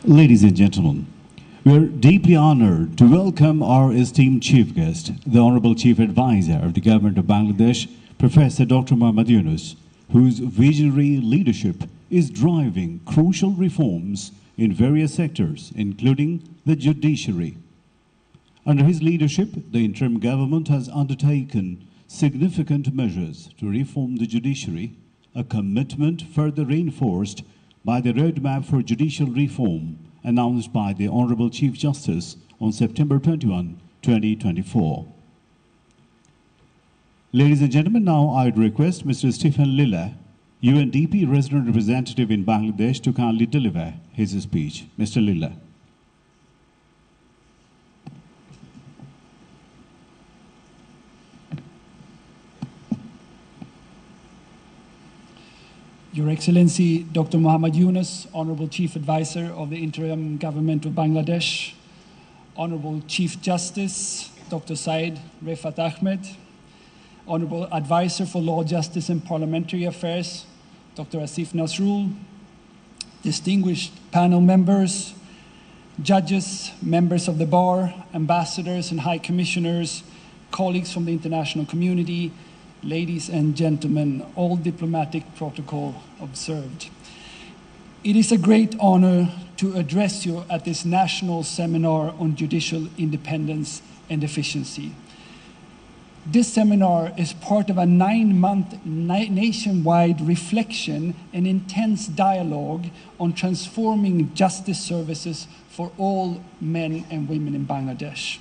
Ladies and gentlemen, we are deeply honored to welcome our esteemed chief guest, the Honorable Chief Advisor of the Government of Bangladesh, Professor Dr. Muhammad Yunus, whose visionary leadership is driving crucial reforms in various sectors, including the judiciary. Under his leadership, the interim government has undertaken significant measures to reform the judiciary, a commitment further reinforced by the Roadmap for Judicial Reform announced by the Honorable Chief Justice on September 21, 2024. Ladies and gentlemen, now I'd request Mr. Stephen Lilla, UNDP resident representative in Bangladesh, to kindly deliver his speech. Mr. Lilla. Your Excellency, Dr. Muhammad Yunus, Honorable Chief Advisor of the Interim Government of Bangladesh, Honorable Chief Justice, Dr. Said Refat Ahmed, Honorable Advisor for Law, Justice and Parliamentary Affairs, Dr. Asif Nasrul, distinguished panel members, judges, members of the bar, ambassadors and high commissioners, colleagues from the international community, ladies and gentlemen, all diplomatic protocol observed. It is a great honor to address you at this national seminar on judicial independence and efficiency. This seminar is part of a 9-month nationwide reflection and intense dialogue on transforming justice services for all men and women in Bangladesh.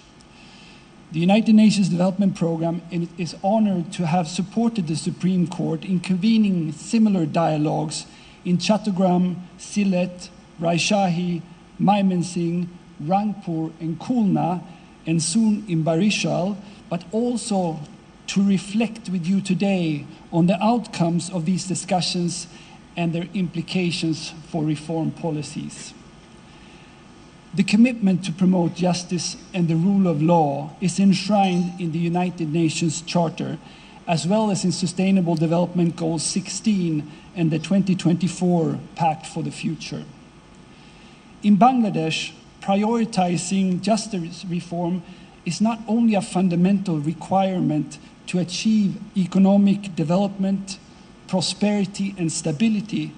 The United Nations Development Programme is honored to have supported the Supreme Court in convening similar dialogues in Chattogram, Sylhet, Rajshahi, Mymensingh, Rangpur and Khulna, and soon in Barishal, but also to reflect with you today on the outcomes of these discussions and their implications for reform policies. The commitment to promote justice and the rule of law is enshrined in the United Nations Charter, as well as in Sustainable Development Goal 16 and the 2024 Pact for the Future. In Bangladesh, prioritizing justice reform is not only a fundamental requirement to achieve economic development, prosperity and stability,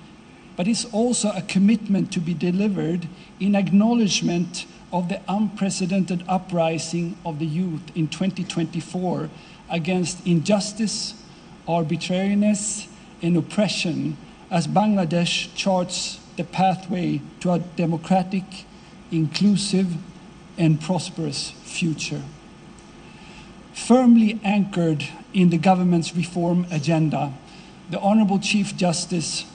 but it's also a commitment to be delivered in acknowledgement of the unprecedented uprising of the youth in 2024 against injustice, arbitrariness, and oppression as Bangladesh charts the pathway to a democratic, inclusive, and prosperous future. Firmly anchored in the government's reform agenda, the Honorable Chief Justice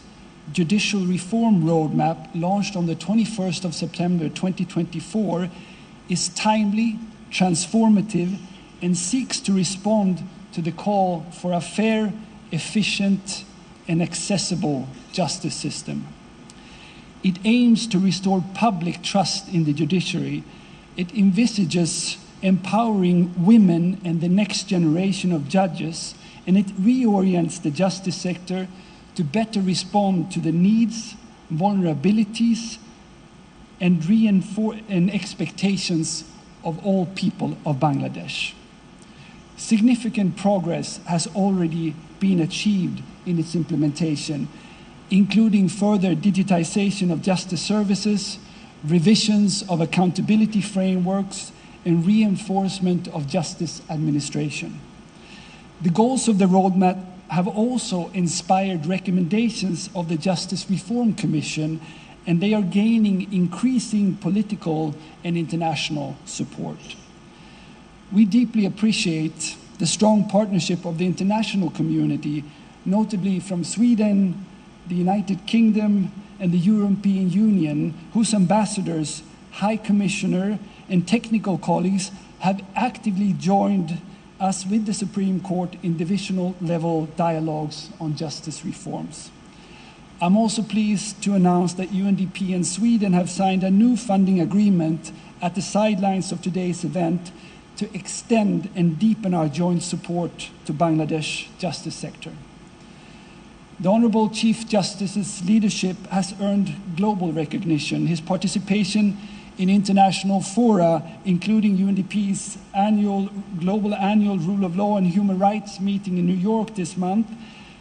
Judicial Reform Roadmap, launched on the 21st of September 2024, is timely, transformative, and seeks to respond to the call for a fair, efficient, and accessible justice system. It aims to restore public trust in the judiciary. It envisages empowering women and the next generation of judges, and it reorients the justice sector to better respond to the needs, vulnerabilities, and expectations of all people of Bangladesh. Significant progress has already been achieved in its implementation, including further digitization of justice services, revisions of accountability frameworks, and reinforcement of justice administration. The goals of the roadmap have also inspired recommendations of the Justice Reform Commission, and they are gaining increasing political and international support. We deeply appreciate the strong partnership of the international community, notably from Sweden, the United Kingdom, and the European Union, whose ambassadors, High Commissioner, and technical colleagues have actively joined us with the Supreme Court in divisional level dialogues on justice reforms. I'm also pleased to announce that UNDP and Sweden have signed a new funding agreement at the sidelines of today's event to extend and deepen our joint support to Bangladesh justice sector. The Honorable Chief Justice's leadership has earned global recognition. His participation in international fora, including UNDP's global annual Rule of Law and Human Rights meeting in New York this month,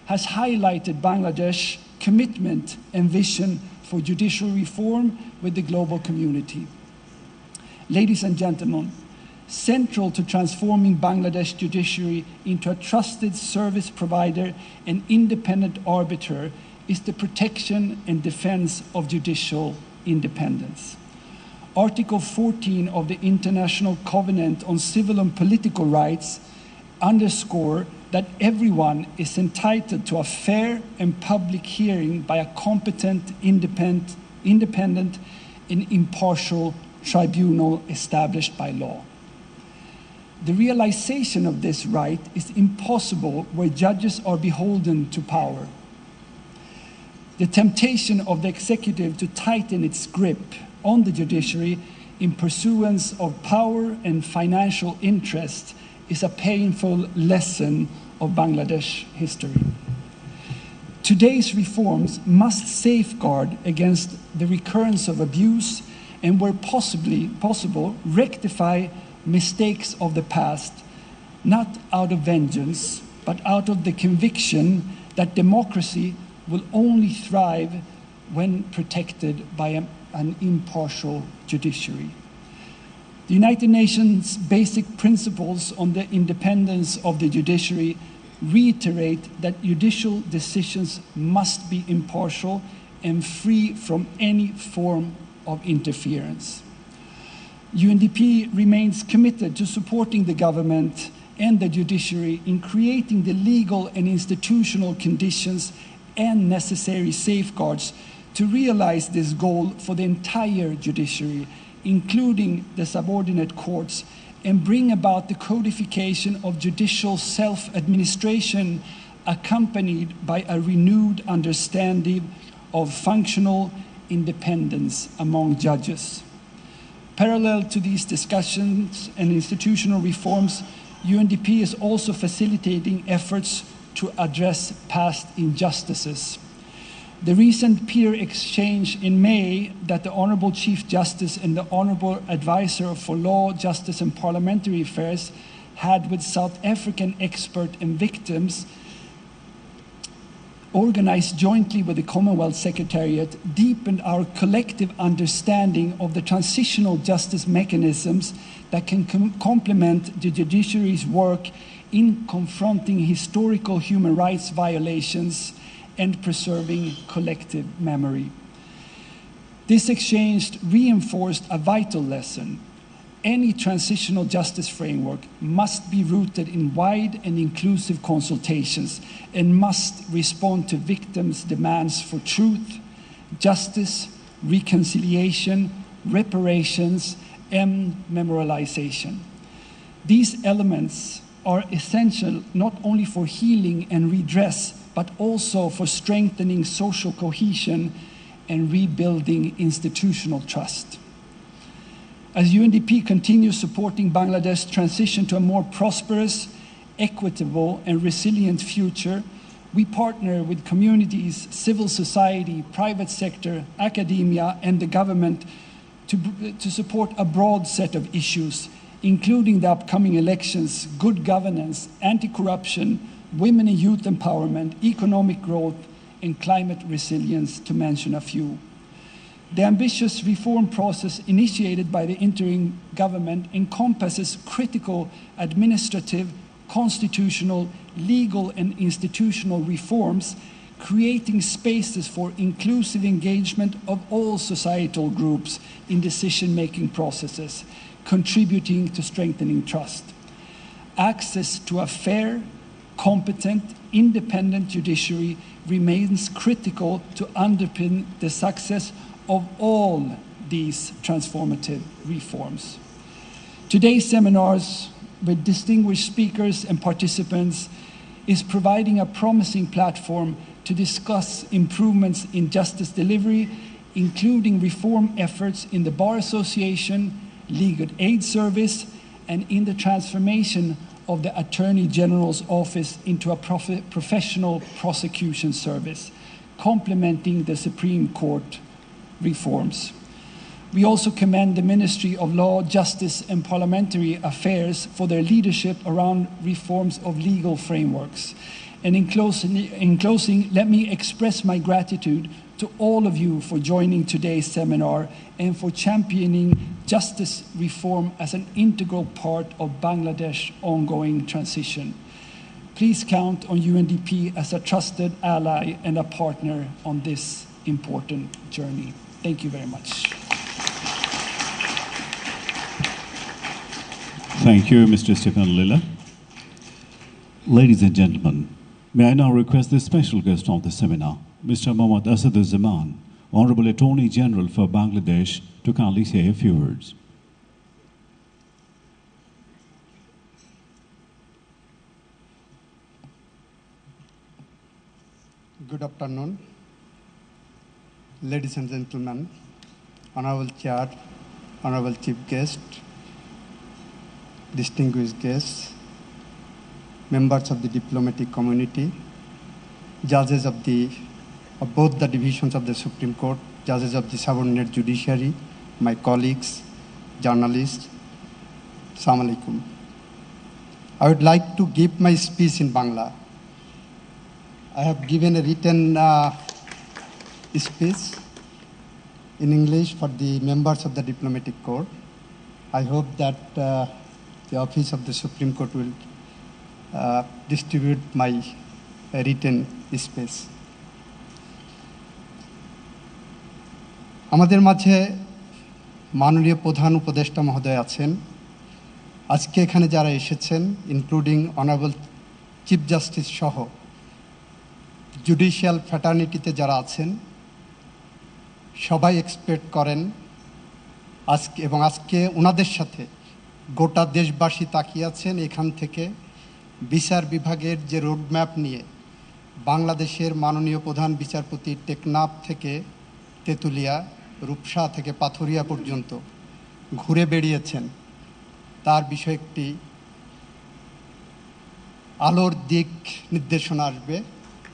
has highlighted Bangladesh's commitment and vision for judicial reform with the global community. Ladies and gentlemen, central to transforming Bangladesh judiciary into a trusted service provider and independent arbiter is the protection and defense of judicial independence. Article 14 of the International Covenant on Civil and Political Rights underscore that everyone is entitled to a fair and public hearing by a competent, independent and impartial tribunal established by law. The realization of this right is impossible where judges are beholden to power. The temptation of the executive to tighten its grip on the judiciary in pursuance of power and financial interest is a painful lesson of Bangladesh history. Today's reforms must safeguard against the recurrence of abuse and, where possible, rectify mistakes of the past, not out of vengeance, but out of the conviction that democracy will only thrive when protected by an impartial judiciary. The United Nations basic principles on the independence of the judiciary reiterate that judicial decisions must be impartial and free from any form of interference. UNDP remains committed to supporting the government and the judiciary in creating the legal and institutional conditions and necessary safeguards to realize this goal for the entire judiciary, including the subordinate courts, and bring about the codification of judicial self-administration accompanied by a renewed understanding of functional independence among judges. Parallel to these discussions and institutional reforms, UNDP is also facilitating efforts to address past injustices. The recent peer exchange in May that the Honorable Chief Justice and the Honorable Advisor for Law, Justice and Parliamentary Affairs had with South African experts and victims, organized jointly with the Commonwealth Secretariat, deepened our collective understanding of the transitional justice mechanisms that can complement the judiciary's work in confronting historical human rights violations and preserving collective memory. This exchange reinforced a vital lesson. Any transitional justice framework must be rooted in wide and inclusive consultations and must respond to victims' demands for truth, justice, reconciliation, reparations, and memorialization. These elements are essential not only for healing and redress, but also for strengthening social cohesion and rebuilding institutional trust. As UNDP continues supporting Bangladesh's transition to a more prosperous, equitable, and resilient future, we partner with communities, civil society, private sector, academia, and the government to support a broad set of issues, including the upcoming elections, good governance, anti-corruption, women and youth empowerment, economic growth, and climate resilience, to mention a few. The ambitious reform process initiated by the interim government encompasses critical administrative, constitutional, legal, and institutional reforms, creating spaces for inclusive engagement of all societal groups in decision-making processes, contributing to strengthening trust. Access to a fair, competent, independent judiciary remains critical to underpin the success of all these transformative reforms. Today's seminars with distinguished speakers and participants is providing a promising platform to discuss improvements in justice delivery, including reform efforts in the Bar Association, Legal Aid Service, and in the transformation of the Attorney General's office into a professional prosecution service, complementing the Supreme Court reforms. We also commend the Ministry of Law, Justice and Parliamentary Affairs for their leadership around reforms of legal frameworks. And in closing, let me express my gratitude to all of you for joining today's seminar and for championing justice reform as an integral part of Bangladesh's ongoing transition. Please count on UNDP as a trusted ally and a partner on this important journey. Thank you very much. Thank you, Mr. Stephen Lilla. Ladies and gentlemen, may I now request the special guest of the seminar, Mr. Mohammad Asaduzzaman, Honorable Attorney General for Bangladesh, to kindly say a few words. Good afternoon, ladies and gentlemen, Honorable Chair, Honorable Chief Guest, distinguished guests, members of the diplomatic community, judges of both the divisions of the Supreme Court, judges of the subordinate judiciary, my colleagues, journalists, Assalamu alaikum. I would like to give my speech in Bangla. I have given a written speech in English for the members of the diplomatic corps. I hope that the office of the Supreme Court will distribute my written speech. আমাদের মাঝে মাননীয় প্রধান উপদেষ্টা মহোদয় আছেন। আজকে এখানে যারা এসেছেন, ইনক্লুডিং অনারেবল চিফ জাস্টিস সহ জুডিশিয়াল ফ্র্যাটার্নিটিতে যারা আছেন, সবাই এক্সপেক্ট করেন আজকে ওনাদের সাথে গোটা দেশবাসী তাকিয়ে আছেন এখান থেকে বিচার বিভাগের যে রোডম্যাপ নিয়ে বাংলাদেশের মাননীয় প্রধান বিচারপতি টেকনাফ থেকে তেঁতুলিয়া, রূপসা থেকে পাথুরিয়া পর্যন্ত ঘুরে বেড়িয়েছেন, তার বিষয়ে একটি আলোর দিক নির্দেশনা আসবে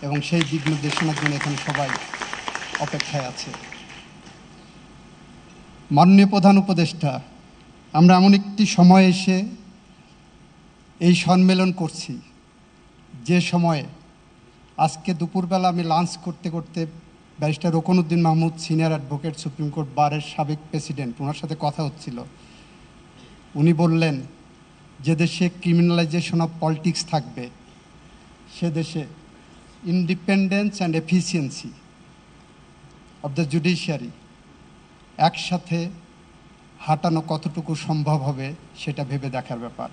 এবং সেই দিক নির্দেশনার জন্য এখানে সবাই অপেক্ষায় আছে। মাননীয় প্রধান উপদেষ্টা, আমরা এমন একটি সময় এসে এই সম্মেলন করছি যে সময়ে আজকে দুপুরবেলা আমি লাঞ্চ করতে করতে barrister Roknuddin Mahmud, senior advocate, supreme court বারের সাবেক প্রেসিডেন্ট, ওনার সাথে কথা হচ্ছিল। উনি বললেন যে দেশে ক্রিমিনালাইজেশন অফ পলিটিক্স থাকবে, সে দেশে independence and efficiency of the judiciary একসাথে হাঁটানো কতটুকু সম্ভব হবে সেটা ভেবে দেখার ব্যাপার।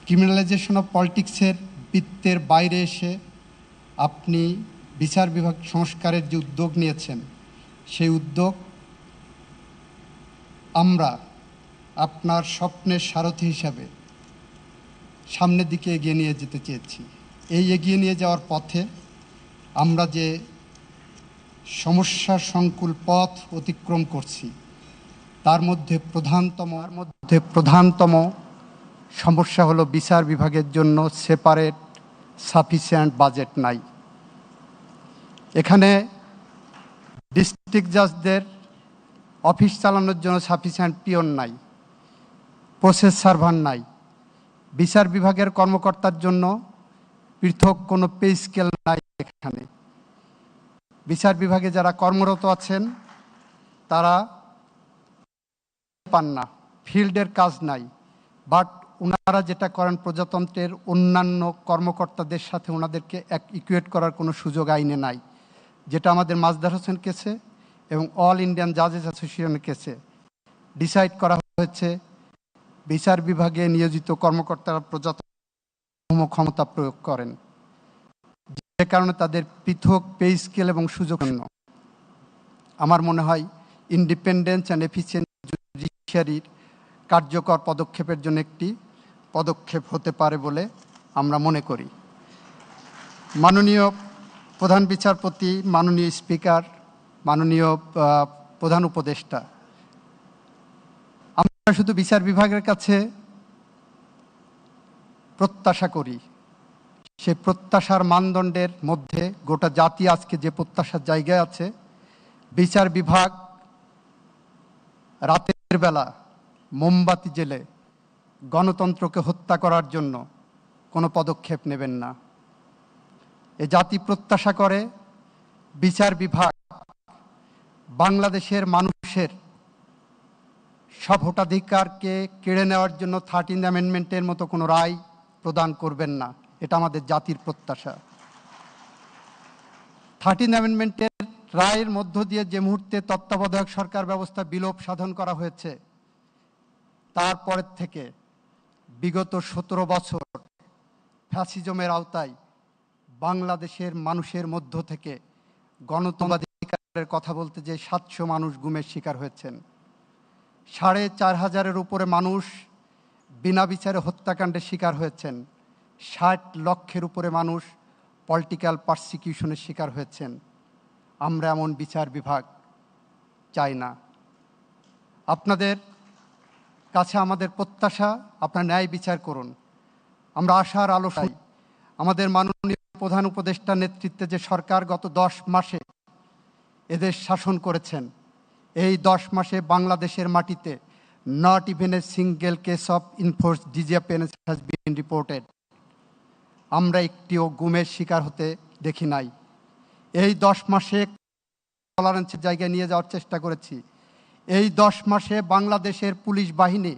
ক্রিমিনালাইজেশন অফ পলিটিক্সের বৃত্তের বাইরে এসে আপনি বিচার বিভাগ সংস্কারের যে উদ্যোগ নিয়েছেন, সেই উদ্যোগ আমরা আপনার স্বপ্নের সারথি হিসাবে সামনের দিকে এগিয়ে নিয়ে যেতে চেয়েছি। এই এগিয়ে নিয়ে যাওয়ার পথে আমরা যে সমস্যা সংকুল পথ অতিক্রম করছি, তার মধ্যে প্রধানতম সমস্যা হলো বিচার বিভাগের জন্য সেপারেট সাফিসিয়েন্ট বাজেট নাই। এখানে ডিস্ট্রিক্ট জাজদের অফিস চালানোর জন্য সাফিসিয়েন্ট পিয়ন নাই, প্রসেস সার্ভার নাই, বিচার বিভাগের কর্মকর্তার জন্য পৃথক কোনো পে স্কেল নাই। এখানে বিচার বিভাগে যারা কর্মরত আছেন তারা পান না, ফিল্ডের কাজ নাই, বাট ওনারা যেটা করেন প্রজাতন্ত্রের অন্যান্য কর্মকর্তাদের সাথে ওনাদেরকে ইকুয়েট করার কোনো সুযোগ আইনে নাই, যেটা আমাদের মাজদার হোসেন কেসে এবং অল ইন্ডিয়ান জাজেস অ্যাসোসিয়েশনের কেসে ডিসাইড করা হয়েছে। বিচার বিভাগে নিয়োজিত কর্মকর্তারা প্রজাতন্ত্র ক্ষমতা প্রয়োগ করেন, যে কারণে তাদের পৃথক পে স্কেল এবং সুযোগ। আমার মনে হয় ইন্ডিপেন্ডেন্স অ্যান্ড এফিসিয়েন্ট জুডিশিয়ারির কার্যকর পদক্ষেপের জন্য একটি পদক্ষেপ হতে পারে বলে আমরা মনে করি। মাননীয় প্রধান বিচারপতি, মাননীয় স্পিকার, মাননীয় প্রধান উপদেষ্টা, আমরা শুধু বিচার বিভাগের কাছে প্রত্যাশা করি, সেই প্রত্যাশার মানদণ্ডের মধ্যে গোটা জাতি আজকে যে প্রত্যাশার জায়গায় আছে, বিচার বিভাগ রাতের বেলা মোমবাতি জেলে গণতন্ত্রকে হত্যা করার জন্য কোনো পদক্ষেপ নেবেন না। এ জাতি প্রত্যাশা করে বিচার বিভাগ বাংলাদেশের মানুষের সব ভোটাধিকারকে কেড়ে নেওয়ার জন্য 13th অ্যামেন্ডমেন্টের মতো কোনো রায় প্রদান করবেন না। এটা আমাদের জাতির প্রত্যাশা। 13th অ্যামেন্ডমেন্টের রায়ের মধ্য দিয়ে যে মুহূর্তে তত্ত্বাবধায়ক সরকার ব্যবস্থা বিলোপ সাধন করা হয়েছে, তারপরের থেকে বিগত 17 বছর ফ্যাসিজমের আওতায় বাংলাদেশের মানুষের মধ্য থেকে গণতন্ত্রাধিকারের কথা বলতে যে 700 মানুষ গুমের শিকার হয়েছেন, 4,500-এর উপরে মানুষ বিনা বিচারে হত্যাকাণ্ডের শিকার হয়েছেন, 60 লক্ষের উপরে মানুষ পলিটিক্যাল পারসিকিউশনের শিকার হয়েছেন। আমরা এমন বিচার বিভাগ চাই না। আপনাদের কাছে আমাদের প্রত্যাশা, আপনারা ন্যায় বিচার করুন। আমরা আশার আলো চাই। আমাদের মাননীয় প্রধান উপদেষ্টার নেতৃত্বে যে সরকার গত 10 মাসে এদেশ শাসন করেছেন, এই 10 মাসে বাংলাদেশের মাটিতে not even a single case of ইনফোর্সড disappearance has been reported. আমরা একটিও গুমের শিকার হতে দেখি নাই। এই 10 মাসে টলারেন্সের জায়গায় নিয়ে যাওয়ার চেষ্টা করেছি। এই 10 মাসে বাংলাদেশের পুলিশ বাহিনী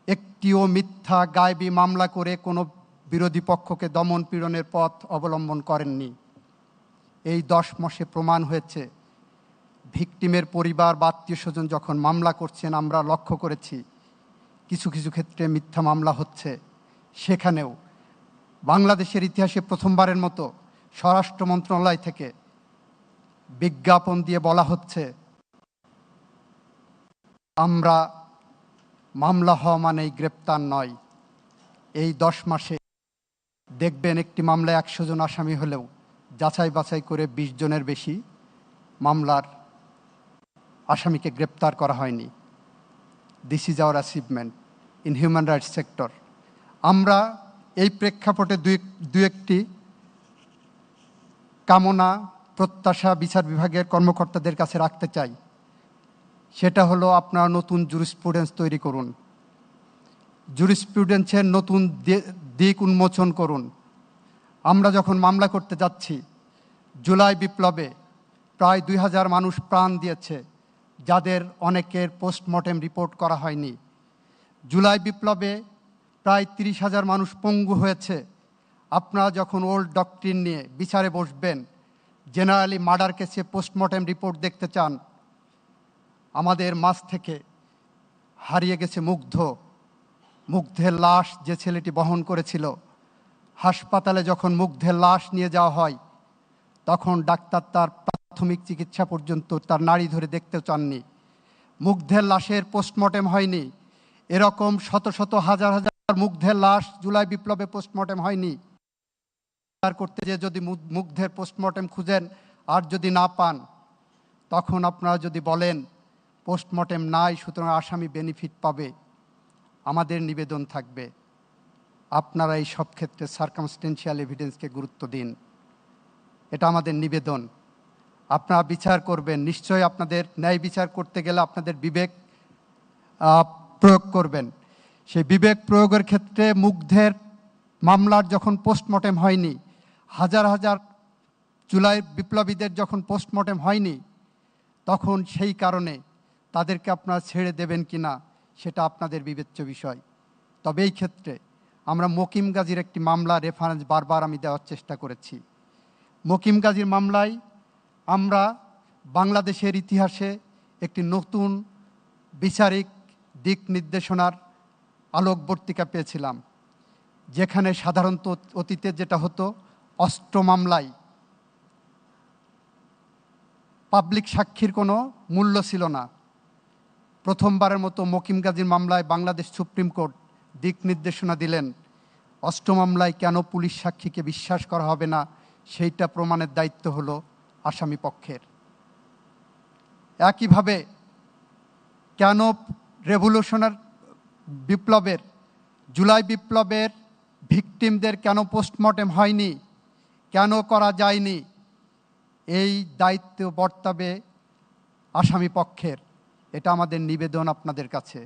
একটিও মিথ্যা গায়েবী মামলা করে কোনো বিরোধী পক্ষকে দমন পীড়নের পথ অবলম্বন করেননি। এই 10 মাসে প্রমাণ হয়েছে, ভিকটিমের পরিবার বা আত্মীয় স্বজন যখন মামলা করছেন, আমরা লক্ষ্য করেছি কিছু কিছু ক্ষেত্রে মিথ্যা মামলা হচ্ছে। সেখানেও বাংলাদেশের ইতিহাসে প্রথমবারের মতো স্বরাষ্ট্র মন্ত্রণালয় থেকে বিজ্ঞাপন দিয়ে বলা হচ্ছে, আমরা মামলা হওয়া মানেই গ্রেপ্তার নয়। এই 10 মাসে দেখবেন একটি মামলায় 100 জন আসামি হলেও যাচাই বাছাই করে 20 জনের বেশি মামলার আসামিকে গ্রেপ্তার করা হয়নি। This is our achievement in human rights sector. আমরা এই প্রেক্ষাপটে দু একটি কামনা প্রত্যাশা বিচার বিভাগের কর্মকর্তাদের কাছে রাখতে চাই। সেটা হলো, আপনারা নতুন জুরিসপ্রুডেন্স তৈরি করুন, জুরিসপ্রুডেন্সের নতুন দিক উন্মোচন করুন। আমরা যখন মামলা করতে যাচ্ছি, জুলাই বিপ্লবে প্রায় 2000 মানুষ প্রাণ দিয়েছে, যাদের অনেকের পোস্টমর্টেম রিপোর্ট করা হয়নি। জুলাই বিপ্লবে প্রায় 30,000 মানুষ পঙ্গু হয়েছে। আপনারা যখন ওল্ড ডক্ট্রিন নিয়ে বিচারে বসবেন, জেনারেলি মার্ডার কেসে পোস্টমর্টেম রিপোর্ট দেখতে চান। আমাদের মাঝ থেকে হারিয়ে গেছে মুগ্ধের লাশ যে ছেলেটি বহন করেছিল। হাসপাতালে যখন মুগ্ধের লাশ নিয়ে যাওয়া হয়, তখন ডাক্তার তার প্রাথমিক চিকিৎসা পর্যন্ত তার নাড়ি ধরে দেখতেও চাননি। মুগ্ধের লাশের পোস্টমর্টেম হয়নি। এরকম শত শত হাজার হাজার মুগ্ধের লাশ জুলাই বিপ্লবে পোস্টমর্টেম হয়নি। করতে যে যদি মুগ্ধের পোস্টমর্টেম খুঁজেন আর যদি না পান, তখন আপনারা যদি বলেন পোস্টমর্টেম নাই সুতরাং আসামি বেনিফিট পাবে, আমাদের নিবেদন থাকবে, আপনারা এই সব ক্ষেত্রে সার্কামস্টেন্সিয়াল এভিডেন্সকে গুরুত্ব দিন। এটা আমাদের নিবেদন। আপনারা বিচার করবেন, নিশ্চয়ই আপনাদের ন্যায় বিচার করতে গেলে আপনাদের বিবেক প্রয়োগ করবেন। সেই বিবেক প্রয়োগের ক্ষেত্রে মুগ্ধের মামলার যখন পোস্টমর্টেম হয়নি, হাজার হাজার জুলাই বিপ্লবীদের যখন পোস্টমর্টেম হয়নি, তখন সেই কারণে তাদেরকে আপনারা ছেড়ে দেবেন কি না সেটা আপনাদের বিবেচ্য বিষয়। তবে এই ক্ষেত্রে আমরা মকিম গাজীর একটি মামলা রেফারেন্স বারবার আমি দেওয়ার চেষ্টা করেছি। মকিম গাজীর মামলায় আমরা বাংলাদেশের ইতিহাসে একটি নতুন বিচারিক দিক নির্দেশনার আলোকবর্তিকা পেয়েছিলাম, যেখানে সাধারণত অতীতে যেটা হতো, অস্ত্র মামলায় পাবলিক সাক্ষীর কোনো মূল্য ছিল না। প্রথমবারের মতো মকিম গাজীর মামলায় বাংলাদেশ সুপ্রিম কোর্ট দিক নির্দেশনা দিলেন, অস্ত্র মামলায় কেন পুলিশ সাক্ষীকে বিশ্বাস করা হবে না, সেইটা প্রমাণের দায়িত্ব হলো আসামি পক্ষের। একইভাবে কেন রেভলিউশনারি বিপ্লবের জুলাই বিপ্লবের ভিকটিমদের কেন পোস্টমর্টেম হয়নি, কেন করা যায়নি, এই দায়িত্ব বর্তাবে আসামি পক্ষের। এটা আমাদের নিবেদন আপনাদের কাছে।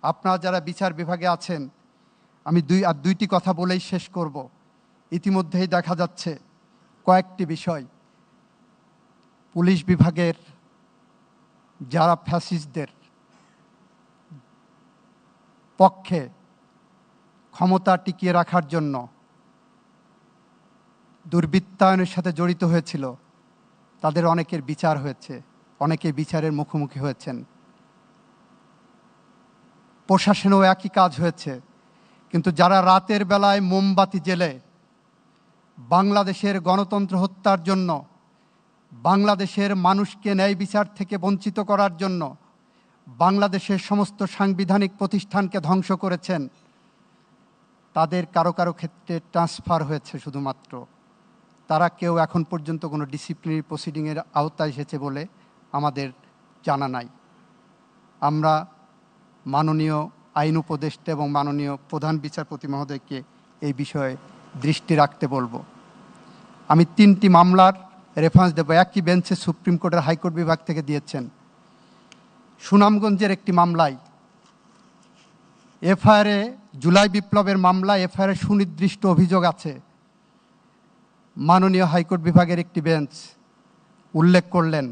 আপনারা যারা বিচার বিভাগে আছেন, আমি দুইটি কথা বলেই শেষ করব। ইতিমধ্যেই দেখা যাচ্ছে কয়েকটি বিষয়, পুলিশ বিভাগের যারা ফ্যাসিস্টদের পক্ষে ক্ষমতা টিকিয়ে রাখার জন্য দুর্বৃত্তায়নের সাথে জড়িত হয়েছিল, তাদের অনেকের বিচার হয়েছে, অনেকে বিচারের মুখোমুখি হয়েছেন। প্রশাসনেও একই কাজ হয়েছে। কিন্তু যারা রাতের বেলায় মোমবাতি জেলে বাংলাদেশের গণতন্ত্র হত্যার জন্য, বাংলাদেশের মানুষকে ন্যায় বিচার থেকে বঞ্চিত করার জন্য বাংলাদেশের সমস্ত সাংবিধানিক প্রতিষ্ঠানকে ধ্বংস করেছেন, তাদের কারো কারো ক্ষেত্রে ট্রান্সফার হয়েছে শুধুমাত্র। তারা কেউ এখন পর্যন্ত কোনো ডিসিপ্লিনারি প্রসিডিংয়ের আওতায় এসেছে বলে আমাদের জানা নাই। আমরা মাননীয় আইন উপদেষ্টা এবং মাননীয় প্রধান বিচারপতি মহোদয়কে এই বিষয়ে দৃষ্টি রাখতে বলবো। আমি 3টি মামলার রেফারেন্স দেব, একই বেঞ্চে সুপ্রিম কোর্টের হাইকোর্ট বিভাগ থেকে দিয়েছেন। সুনামগঞ্জের একটি মামলায় এফআইআরে, জুলাই বিপ্লবের মামলা এফআইআরে সুনির্দিষ্ট অভিযোগ আছে। মাননীয় হাইকোর্ট বিভাগের একটি বেঞ্চ উল্লেখ করলেন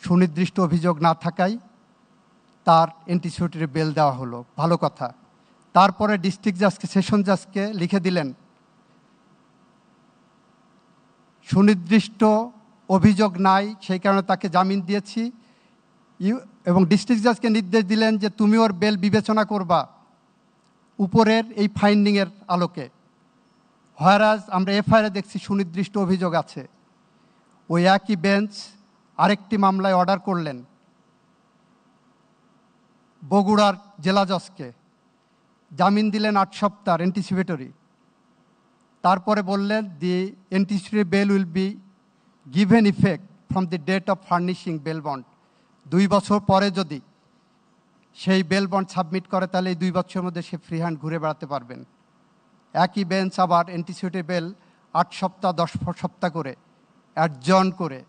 সুনির্দিষ্ট অভিযোগ না থাকায় তার অ্যান্টিসিপেটরি বেল দেওয়া হলো, ভালো কথা। তারপরে ডিস্ট্রিক্ট জাজকে, সেশন জাজকে লিখে দিলেন সুনির্দিষ্ট অভিযোগ নাই, সেই কারণে তাকে জামিন দিয়েছি, এবং ডিস্ট্রিক্ট জাজকে নির্দেশ দিলেন যে তুমি ওর বেল বিবেচনা করবা উপরের এই ফাইন্ডিংয়ের আলোকে। হয়রাজ আমরা এফআইআরে দেখছি সুনির্দিষ্ট অভিযোগ আছে। ওই একই বেঞ্চ আরেকটি মামলায় অর্ডার করলেন বগুড়ার জেলা জজকে, জামিন দিলেন 8 সপ্তাহ অ্যান্টিসিপেটরি। তারপরে বললেন the anticipatory bail will be given effect from the date of furnishing bail bond. 2 বছর পরে যদি সেই বেল বন্ড সাবমিট করে তাহলে এই 2 বছরের মধ্যে সে ফ্রি হ্যান্ড ঘুরে বেড়াতে পারবেন। একই বেঞ্চ আবার অ্যান্টিসিপেটরি বেল 8 সপ্তাহ 10 সপ্তাহ করে অ্যাডজন করে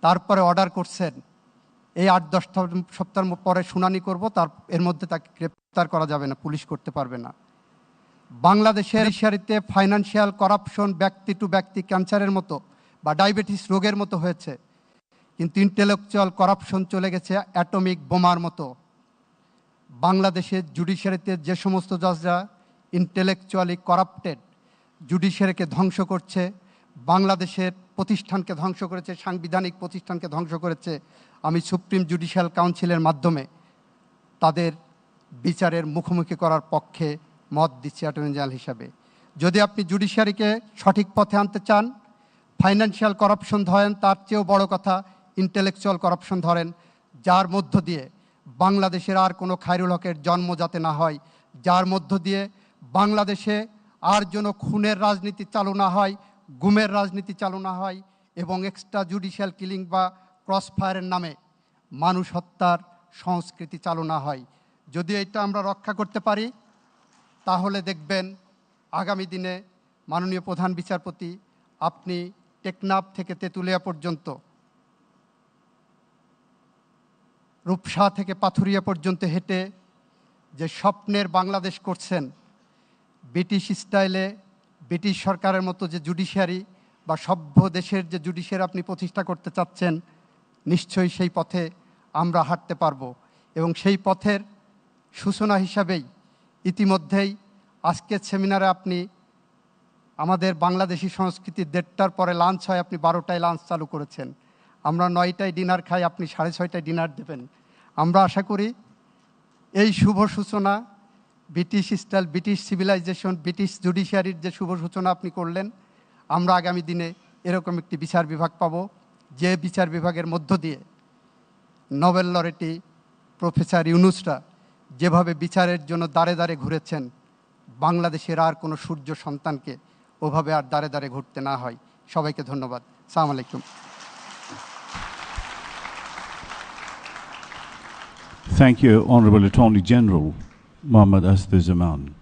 তারপরে অর্ডার করছেন এই 8-10 সপ্তাহ পরে শুনানি করব, এর মধ্যে তাকে গ্রেপ্তার করা যাবে না, পুলিশ করতে পারবে না। বাংলাদেশের জুডিশিয়ারিতে ফাইন্যান্সিয়াল করাপশন ব্যক্তি টু ব্যক্তি ক্যান্সারের মতো বা ডায়াবেটিস রোগের মতো হয়েছে, কিন্তু ইন্টেলেকচুয়াল করাপশন চলে গেছে অ্যাটমিক বোমার মতো। বাংলাদেশের জুডিশিয়ারিতে যে সমস্ত জজরা ইন্টেলেকচুয়ালি করাপ্টেড, জুডিশিয়ারিকে ধ্বংস করছে, বাংলাদেশের প্রতিষ্ঠানকে ধ্বংস করেছে, সাংবিধানিক প্রতিষ্ঠানকে ধ্বংস করেছে, আমি সুপ্রিম জুডিশিয়াল কাউন্সিলের মাধ্যমে তাদের বিচারের মুখোমুখি করার পক্ষে মত দিচ্ছি অ্যাটর্নি জেনারেল হিসাবে। যদি আপনি জুডিশিয়ারিকে সঠিক পথে আনতে চান, ফাইন্যান্সিয়াল করাপশন ধরেন, তার চেয়েও বড় কথা ইন্টেলেকচুয়াল করাপশন ধরেন, যার মধ্য দিয়ে বাংলাদেশের আর কোনো খায়রুল হকের জন্ম যাতে না হয়, যার মধ্য দিয়ে বাংলাদেশে আর যেন খুনের রাজনীতি চালু না হয়, গুমের রাজনীতি চালু না হয়, এবং এক্সট্রা জুডিশিয়াল কিলিং বা ক্রস ফায়ারের নামে মানুষ হত্যার সংস্কৃতি চালু না হয়। যদি এটা আমরা রক্ষা করতে পারি, তাহলে দেখবেন আগামী দিনে মাননীয় প্রধান বিচারপতি আপনি টেকনাফ থেকে তেঁতুলিয়া পর্যন্ত, রূপসা থেকে পাথুরিয়া পর্যন্ত হেঁটে যে স্বপ্নের বাংলাদেশ করছেন, ব্রিটিশ স্টাইলে ব্রিটিশ সরকারের মতো যে জুডিশিয়ারি বা সভ্য দেশের যে জুডিশিয়ারি আপনি প্রতিষ্ঠা করতে চাচ্ছেন, নিশ্চয়ই সেই পথে আমরা হাঁটতে পারবো। এবং সেই পথের সূচনা হিসাবেই ইতিমধ্যেই আজকের সেমিনারে আপনি আমাদের বাংলাদেশি সংস্কৃতির 1:30টার পরে লাঞ্চ হয়, আপনি 12টায় লাঞ্চ চালু করেছেন। আমরা 9টায় ডিনার খাই, আপনি 6:30টায় ডিনার দেবেন। আমরা আশা করি এই শুভ সূচনা, British style, British civilization, British জুডিশিয়ারির যে শুভ সূচনা আপনি করলেন, আমরা আগামী দিনে এরকম একটি বিচার বিভাগ পাবো, যে বিচার বিভাগের মধ্য দিয়ে নোবেল লরেটি প্রফেসর ইউনুসরা যেভাবে বিচারের জন্য দাঁড়ে দাঁড়ে ঘুরেছেন, বাংলাদেশের আর কোনো সূর্য সন্তানকে ওভাবে আর দাঁড়ে দাঁড়ে ঘুরতে না হয়। সবাইকে ধন্যবাদ। আসসালামু আলাইকুম। Thank you, Honorable Attorney General Mohammad Asad-e-Zaman.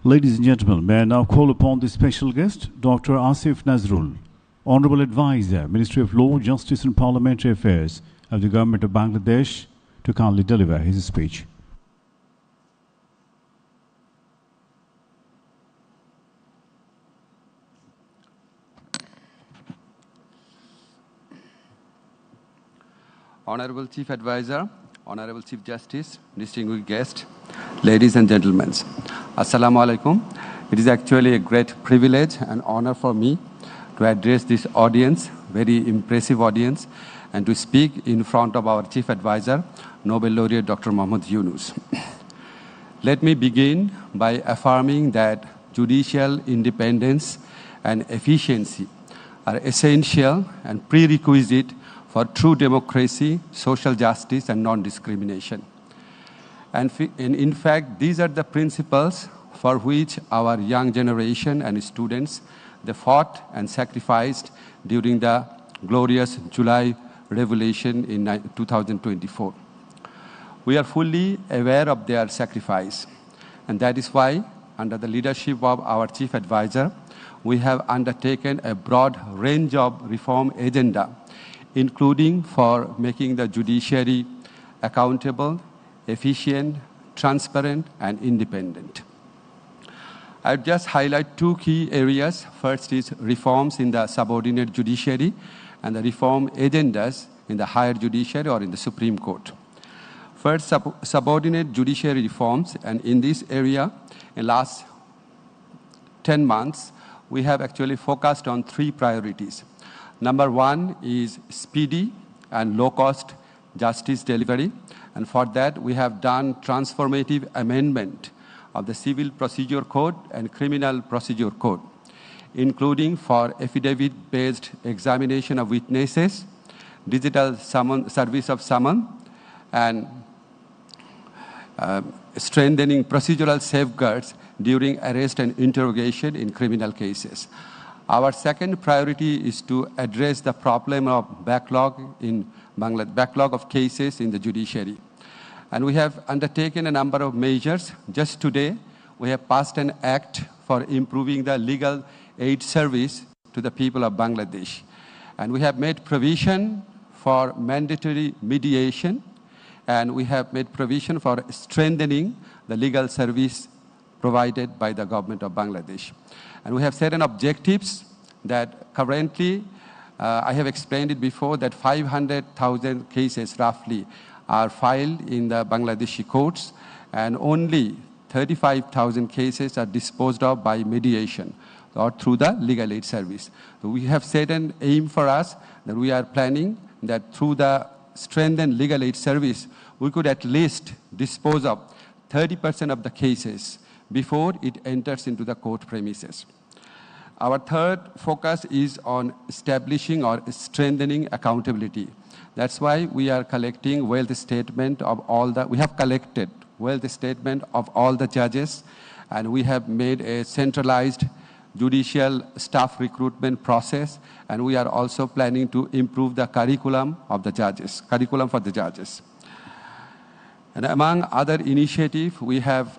Ladies and gentlemen, may I now call upon the special guest, Dr. Asif Nazrul, Honorable Advisor, Ministry of Law, Justice and Parliamentary Affairs of the Government of Bangladesh, to kindly deliver his speech. Honorable Chief Advisor, Honorable Chief Justice, distinguished guests, ladies and gentlemen, Assalamu alaikum. It is actually a great privilege and honor for me to address this audience, very impressive audience, and to speak in front of our Chief Advisor, Nobel Laureate Dr. Muhammad Yunus. Let me begin by affirming that judicial independence and efficiency are essential and prerequisite for true democracy, social justice, and non-discrimination. And in fact, these are the principles for which our young generation and students, they fought and sacrificed during the glorious July Revolution in 2024. We are fully aware of their sacrifice, and that is why, under the leadership of our Chief Advisor, we have undertaken a broad range of reform agenda, including for making the judiciary accountable, efficient, transparent, and independent. I'll just highlight two key areas. First is reforms in the subordinate judiciary and the reform agendas in the higher judiciary or in the Supreme Court. First, subordinate judiciary reforms, and in this area, in last 10 months, we have actually focused on three priorities. Number one is speedy and low-cost justice delivery. And for that, we have done transformative amendment of the Civil Procedure Code and Criminal Procedure Code, including for affidavit-based examination of witnesses, digital service of summon, and strengthening procedural safeguards during arrest and interrogation in criminal cases. Our second priority is to address the problem of backlog in Bangladesh, backlog of cases in the judiciary. And we have undertaken a number of measures. Just today, we have passed an act for improving the legal aid service to the people of Bangladesh. And we have made provision for mandatory mediation, and we have made provision for strengthening the legal service provided by the government of Bangladesh. And we have certain objectives that currently, I have explained it before, that 500,000 cases roughly are filed in the Bangladeshi courts, and only 35,000 cases are disposed of by mediation or through the legal aid service. So we have set an aim for us that we are planning that through the strengthened legal aid service, we could at least dispose of 30% of the cases before it enters into the court premises. Our third focus is on establishing or strengthening accountability. That's why we are collecting wealth statement of all the, we have collected wealth statement of all the judges, and we have made a centralized judicial staff recruitment process, and we are also planning to improve the curriculum of the judges, curriculum for the judges. And among other initiatives, we have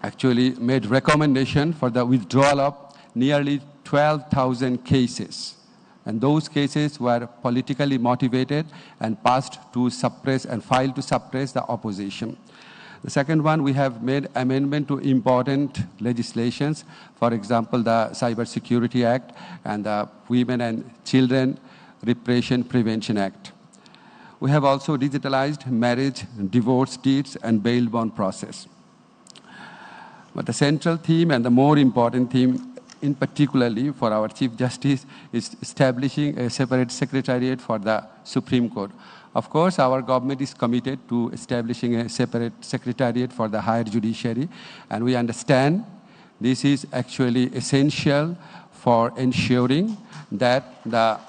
actually made recommendation for the withdrawal of nearly 12,000 cases. And those cases were politically motivated and passed to suppress and filed to suppress the opposition. The second one, we have made amendment to important legislations, for example, the Cybersecurity Act and the Women and Children Repression Prevention Act. We have also digitalized marriage, divorce deeds, and bail bond process. But the central theme and the more important theme, in particularly for our Chief Justice, is establishing a separate secretariat for the Supreme Court. Of course, our government is committed to establishing a separate secretariat for the higher judiciary, and we understand this is actually essential for ensuring that the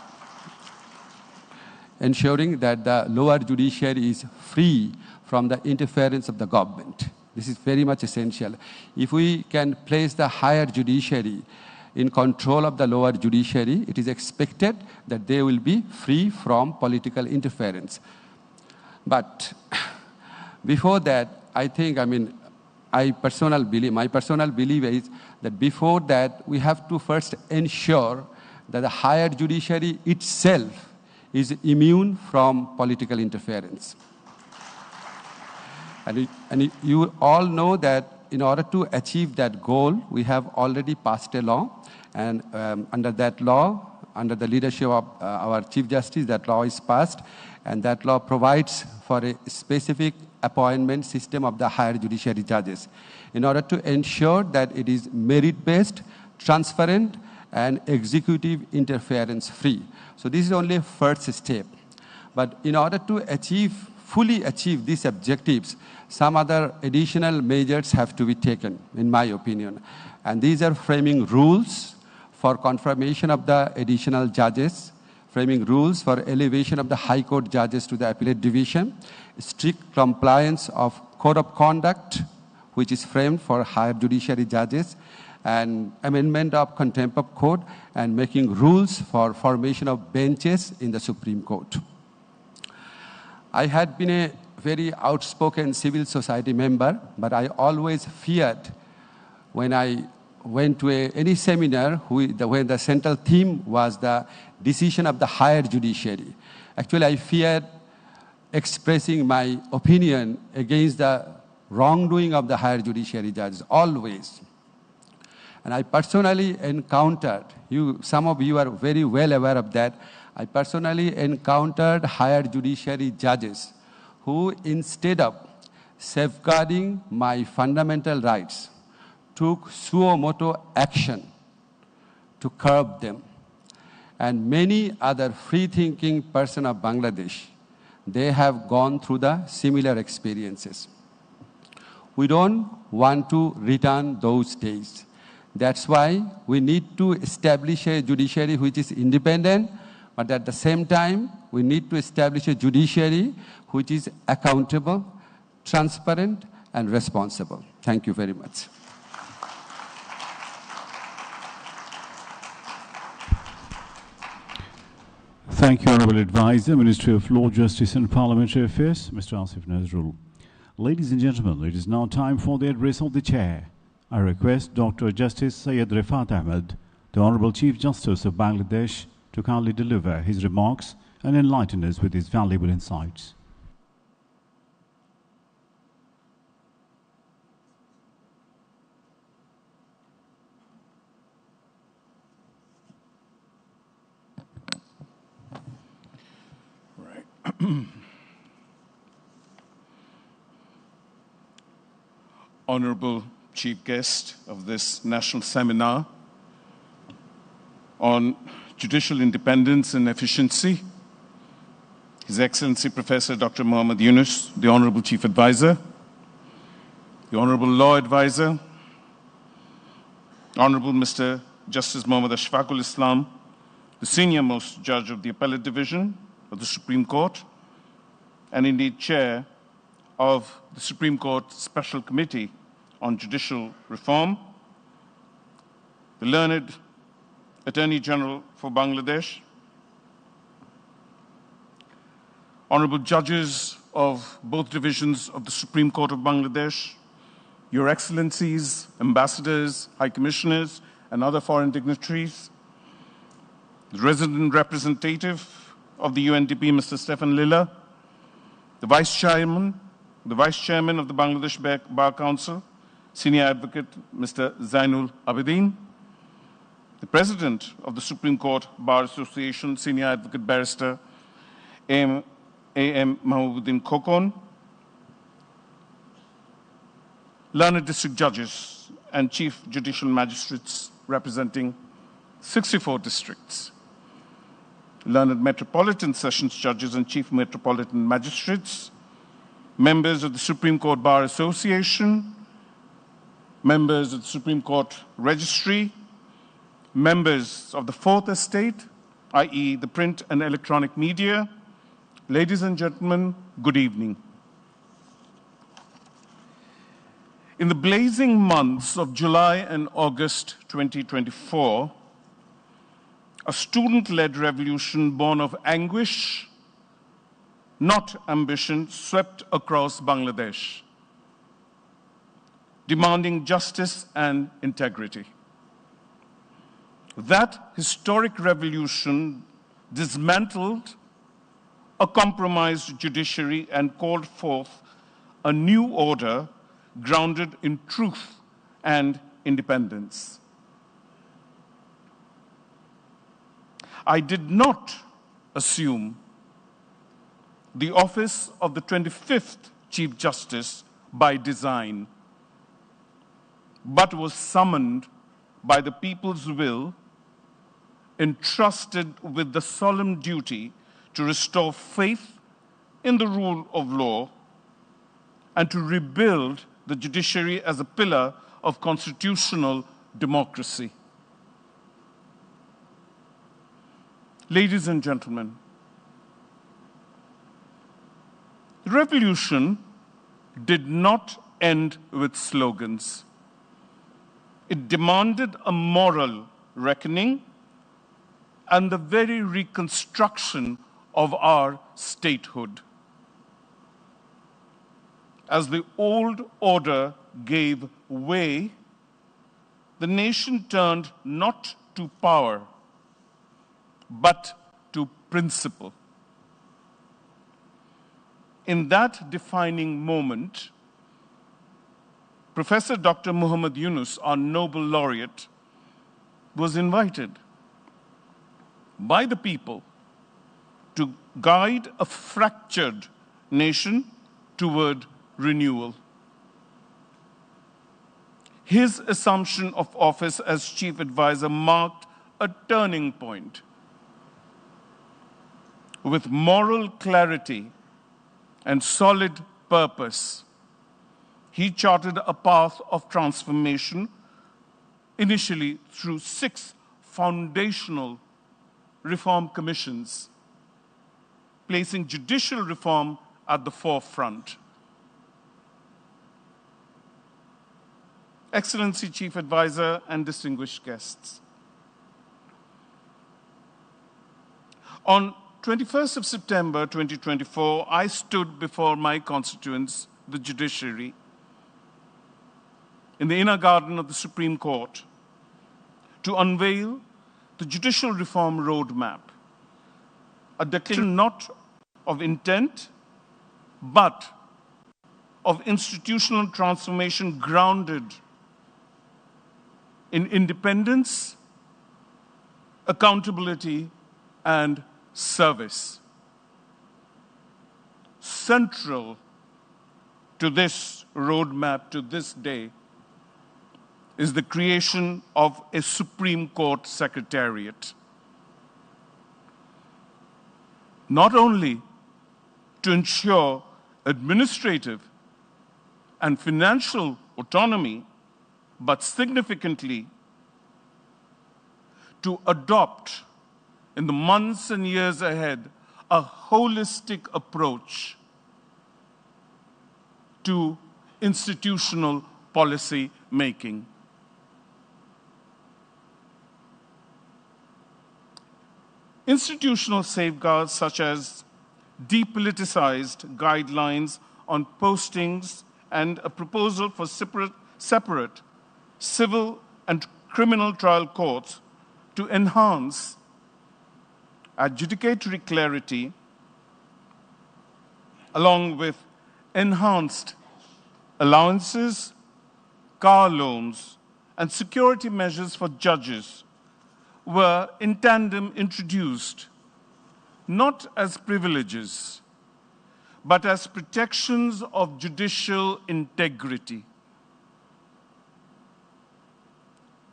lower judiciary is free from the interference of the government. This is very much essential. If we can place the higher judiciary in control of the lower judiciary, it is expected that they will be free from political interference. But before that, I think, my personal belief is that before that, we have to first ensure that the higher judiciary itself is immune from political interference. And you all know that in order to achieve that goal, we have already passed a law. And under that law, under the leadership of our Chief Justice, that law is passed. And that law provides for a specific appointment system of the higher judiciary judges in order to ensure that it is merit-based, transparent, and executive interference-free. So this is only a first step. But in order to fully achieve these objectives, some other additional measures have to be taken, in my opinion. And these are framing rules for confirmation of the additional judges, framing rules for elevation of the High Court judges to the Appellate Division, strict compliance of Code of Conduct, which is framed for higher judiciary judges, and amendment of Contempt of Court, and making rules for formation of benches in the Supreme Court. I had been a very outspoken civil society member, but I always feared when I went to any seminar when the central theme was the decision of the higher judiciary. Actually, I feared expressing my opinion against the wrongdoing of the higher judiciary judges, always. And I personally encountered, some of you are very well aware of that, I personally encountered higher judiciary judges who, instead of safeguarding my fundamental rights, took suo motu action to curb them. And many other free-thinking persons of Bangladesh, they have gone through the similar experiences. We don't want to return those days. That's why we need to establish a judiciary which is independent, but at the same time, we need to establish a judiciary which is accountable, transparent, and responsible. Thank you very much. Thank you, Honourable Advisor, Ministry of Law, Justice and Parliamentary Affairs, Mr. Asif Nazrul. Ladies and gentlemen, it is now time for the address of the Chair. I request Dr. Justice Syed Rifat Ahmed, the Honourable Chief Justice of Bangladesh, to kindly deliver his remarks and enlighten us with his valuable insights. Honorable Chief Guest of this national seminar on judicial independence and efficiency, His Excellency Professor Dr. Muhammad Yunus, the Honorable Chief Advisor, the Honorable Law Advisor, Honorable Mr. Justice Muhammad Ashfaqul Islam, the senior most judge of the Appellate Division of the Supreme Court, and indeed Chair of the Supreme Court Special Committee on Judicial Reform, the learned Attorney General for Bangladesh, honorable judges of both divisions of the Supreme Court of Bangladesh, Your Excellencies, ambassadors, high commissioners, and other foreign dignitaries, the resident representative of the UNDP, Mr. Stephen Lilla, the Vice Chairman of the Bangladesh Bar Council, Senior Advocate Mr. Zainul Abidin, the President of the Supreme Court Bar Association, Senior Advocate Barrister A.M. Mahmoudin Khokon, learned district judges and chief judicial magistrates representing 64 districts, learned metropolitan sessions judges and chief metropolitan magistrates, members of the Supreme Court Bar Association, members of the Supreme Court Registry, members of the Fourth Estate, i.e. the print and electronic media. Ladies and gentlemen, good evening. In the blazing months of July and August 2024, a student-led revolution born of anguish, not ambition, swept across Bangladesh, demanding justice and integrity. That historic revolution dismantled a compromised judiciary and called forth a new order grounded in truth and independence. I did not assume the office of the 25th Chief Justice by design, but was summoned by the people's will, entrusted with the solemn duty to restore faith in the rule of law and to rebuild the judiciary as a pillar of constitutional democracy. Ladies and gentlemen, the revolution did not end with slogans. It demanded a moral reckoning and the very reconstruction of our statehood. As the old order gave way, the nation turned not to power, but to principle. In that defining moment, Professor Dr. Muhammad Yunus, our Nobel laureate, was invited by the people to guide a fractured nation toward renewal. His assumption of office as chief advisor marked a turning point. With moral clarity and solid purpose, he charted a path of transformation, initially through 6 foundational reform commissions, placing judicial reform at the forefront. Excellency Chief Advisor and distinguished guests. On 21st of September 2024, I stood before my constituents, the judiciary, in the inner garden of the Supreme Court to unveil the judicial reform roadmap, a declaration not of intent, but of institutional transformation grounded in independence, accountability, and service. Central to this roadmap, to this day, is the creation of a Supreme Court Secretariat. Not only to ensure administrative and financial autonomy, but significantly to adopt in the months and years ahead a holistic approach to institutional policy making. Institutional safeguards such as depoliticized guidelines on postings and a proposal for separate civil and criminal trial courts to enhance adjudicatory clarity, along with enhanced allowances, car loans, and security measures for judges, were in tandem introduced, not as privileges, but as protections of judicial integrity.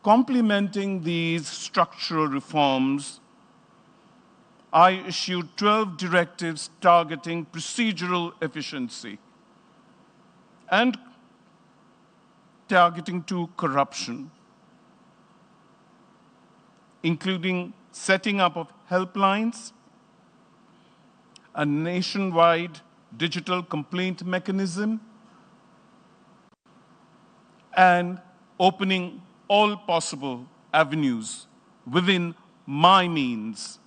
Complementing these structural reforms, I issued 12 directives targeting procedural efficiency and targeting to corruption, including setting up of helplines, a nationwide digital complaint mechanism, and opening all possible avenues within my means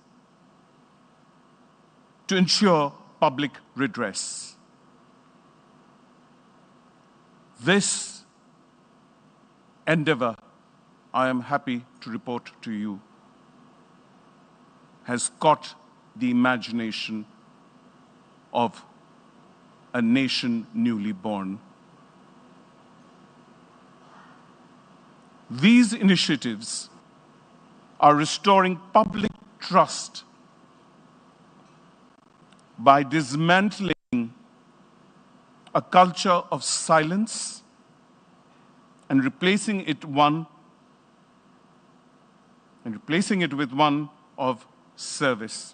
to ensure public redress. This endeavor, I am happy to report to you, has caught the imagination of a nation newly born. These initiatives are restoring public trust by dismantling a culture of silence and replacing it with one of service.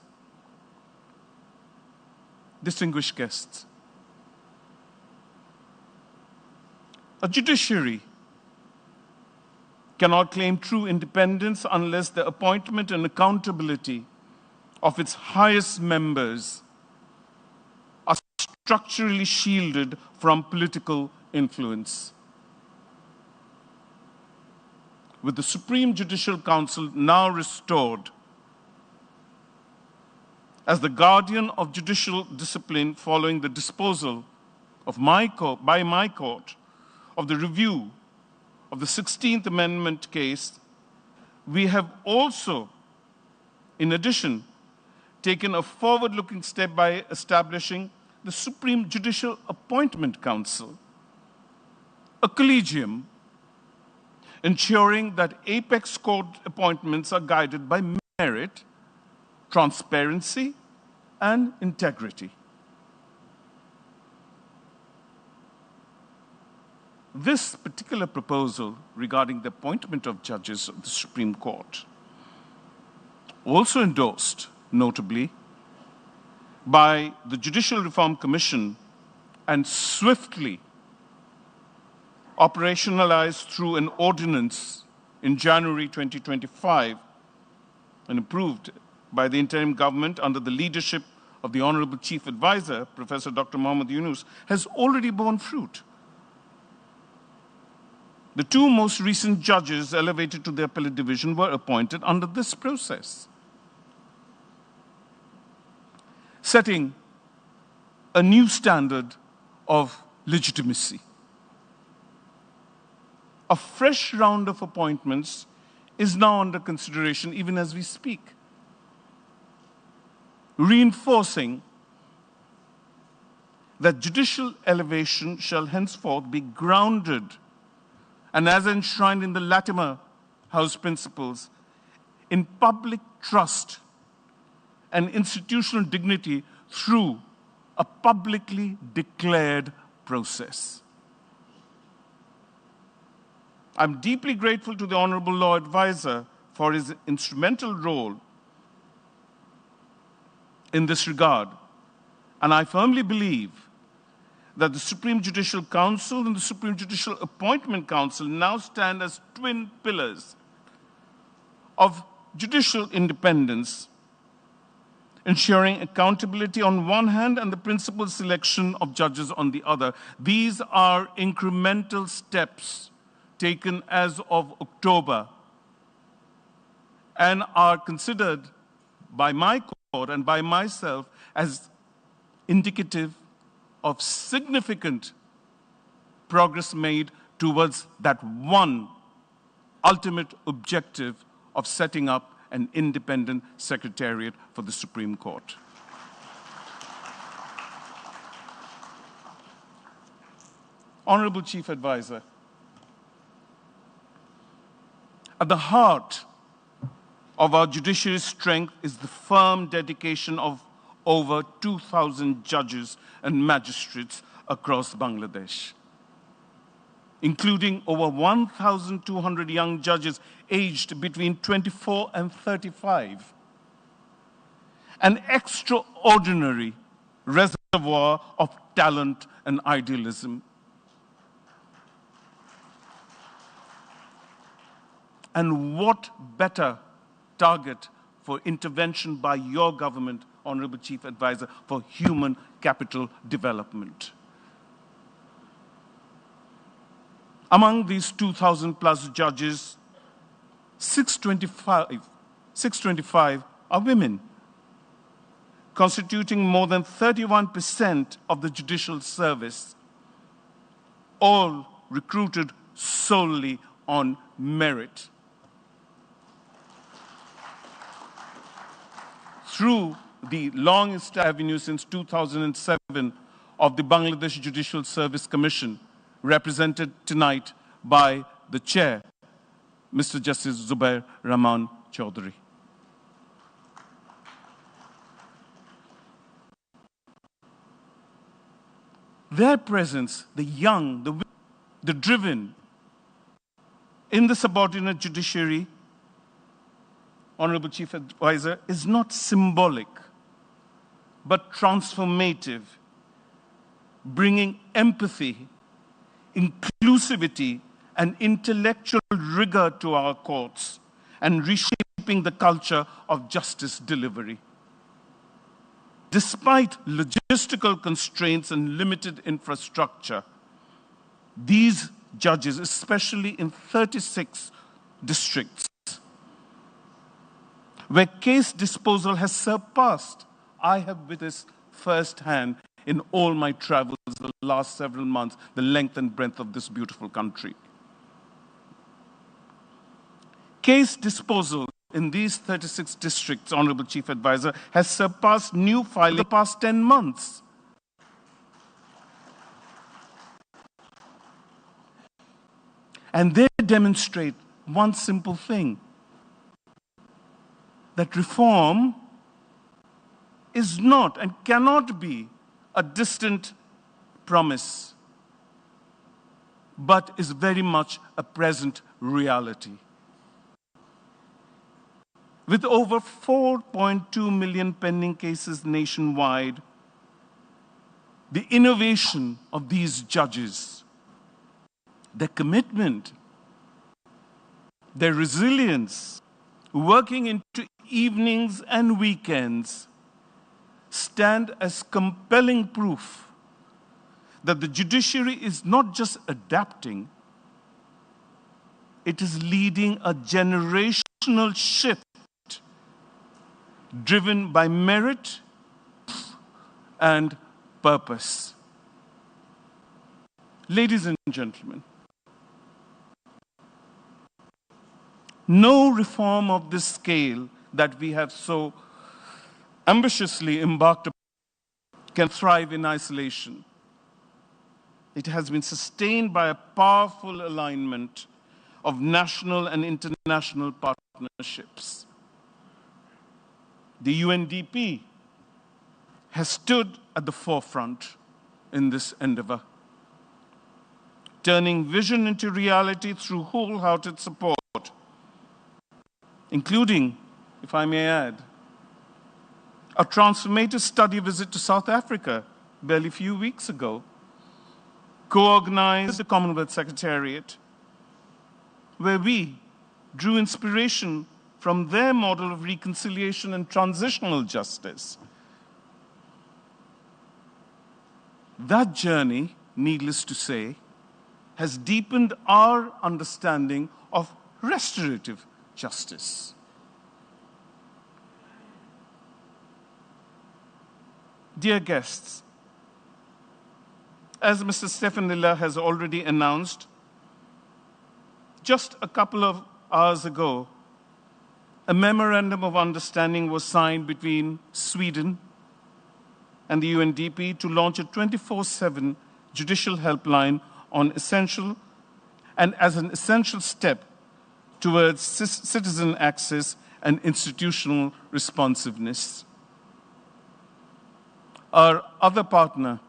Distinguished guests, a judiciary cannot claim true independence unless the appointment and accountability of its highest members are structurally shielded from political influence. With the Supreme Judicial Council now restored as the guardian of judicial discipline following the disposal of by my court of the review of the 16th Amendment case, we have also, in addition, taken a forward-looking step by establishing the Supreme Judicial Appointment Council, a collegium ensuring that apex court appointments are guided by merit, transparency, and integrity. This particular proposal regarding the appointment of judges of the Supreme Court, also endorsed, notably, by the Judicial Reform Commission and swiftly operationalized through an ordinance in January 2025 and approved by the interim government under the leadership of the Honorable Chief Advisor, Professor Dr. Muhammad Yunus, has already borne fruit. The two most recent judges elevated to the appellate division were appointed under this process, setting a new standard of legitimacy. A fresh round of appointments is now under consideration even as we speak, reinforcing that judicial elevation shall henceforth be grounded and as enshrined in the Latimer House principles, in public trust and institutional dignity through a publicly declared process. I'm deeply grateful to the Honorable Law Advisor for his instrumental role in this regard, and I firmly believe that the Supreme Judicial Council and the Supreme Judicial Appointment Council now stand as twin pillars of judicial independence, ensuring accountability on one hand and the principled selection of judges on the other. These are incremental steps taken as of October and are considered by my court and by myself as indicative of significant progress made towards that one ultimate objective of setting up an independent secretariat for the Supreme Court. Honorable Chief Advisor, at the heart of our judiciary's strength is the firm dedication of over 2,000 judges and magistrates across Bangladesh, including over 1,200 young judges aged between 24 and 35. An extraordinary reservoir of talent and idealism. And what better target for intervention by your government, Honorable Chief Advisor, for human capital development. Among these 2,000 plus judges, 625 are women. constituting more than 31% of the judicial service, all recruited solely on merit. Through the longest avenue since 2007 of the Bangladesh Judicial Service Commission, represented tonight by the chair, Mr. Justice Zubair Rahman Chaudhary. Their presence, the young, the driven, in the subordinate judiciary, Honorable Chief Advisor, is not symbolic, but transformative, bringing empathy, inclusivity, and intellectual rigor to our courts, and reshaping the culture of justice delivery. Despite logistical constraints and limited infrastructure, these judges, especially in 36 districts, where case disposal has surpassed, I have witnessed firsthand in all my travels the last several months, the length and breadth of this beautiful country. Case disposal in these 36 districts, Honorable Chief Advisor, has surpassed new filing in the past 10 months. And they demonstrate one simple thing, that reform is not and cannot be a distant promise, but is very much a present reality. With over 4.2 million pending cases nationwide, the innovation of these judges, their commitment, their resilience, working into evenings and weekends, stand as compelling proof that the judiciary is not just adapting, it is leading a generational shift driven by merit and purpose. Ladies and gentlemen, no reform of this scale that we have so ambitiously embarked upon can thrive in isolation. It has been sustained by a powerful alignment of national and international partnerships. The UNDP has stood at the forefront in this endeavor, turning vision into reality through wholehearted support, including, if I may add, a transformative study visit to South Africa barely a few weeks ago, co-organized the Commonwealth Secretariat, where we drew inspiration from their model of reconciliation and transitional justice. That journey, needless to say, has deepened our understanding of restorative justice. Dear guests, as Mr. Stefanilla has already announced, just a couple of hours ago, a memorandum of understanding was signed between Sweden and the UNDP to launch a 24/7 judicial helpline on essential and as an essential step towards citizen access and institutional responsiveness. Our other partner,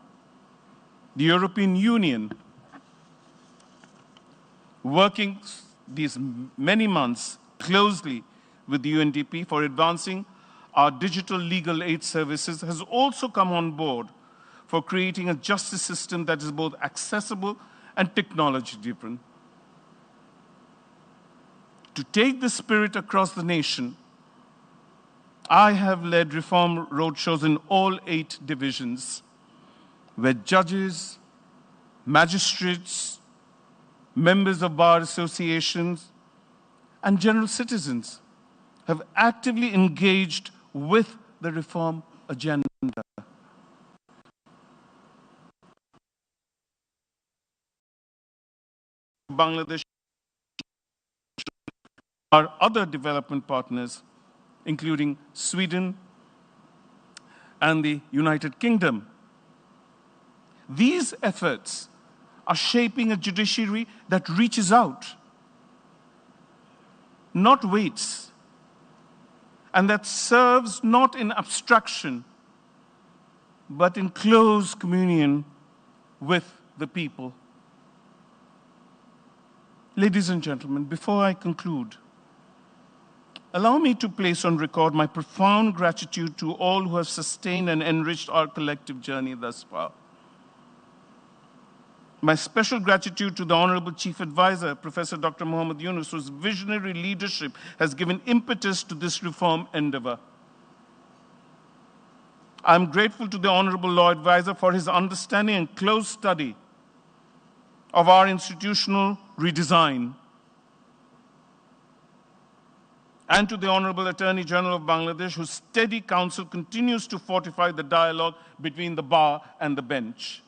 the European Union, working these many months closely with the UNDP for advancing our digital legal aid services, has also come on board for creating a justice system that is both accessible and technology-driven. To take the spirit across the nation, I have led reform roadshows in all 8 divisions, where judges, magistrates, members of bar associations, and general citizens have actively engaged with the reform agenda. Bangladesh, our other development partners, including Sweden and the United Kingdom. These efforts are shaping a judiciary that reaches out, not waits, and that serves not in abstraction, but in close communion with the people. Ladies and gentlemen, before I conclude, allow me to place on record my profound gratitude to all who have sustained and enriched our collective journey thus far. My special gratitude to the Honorable Chief Advisor, Professor Dr. Muhammad Yunus, whose visionary leadership has given impetus to this reform endeavor. I'm grateful to the Honorable Law Advisor for his understanding and close study of our institutional redesign, and to the Honorable Attorney General of Bangladesh, whose steady counsel continues to fortify the dialogue between the bar and the bench.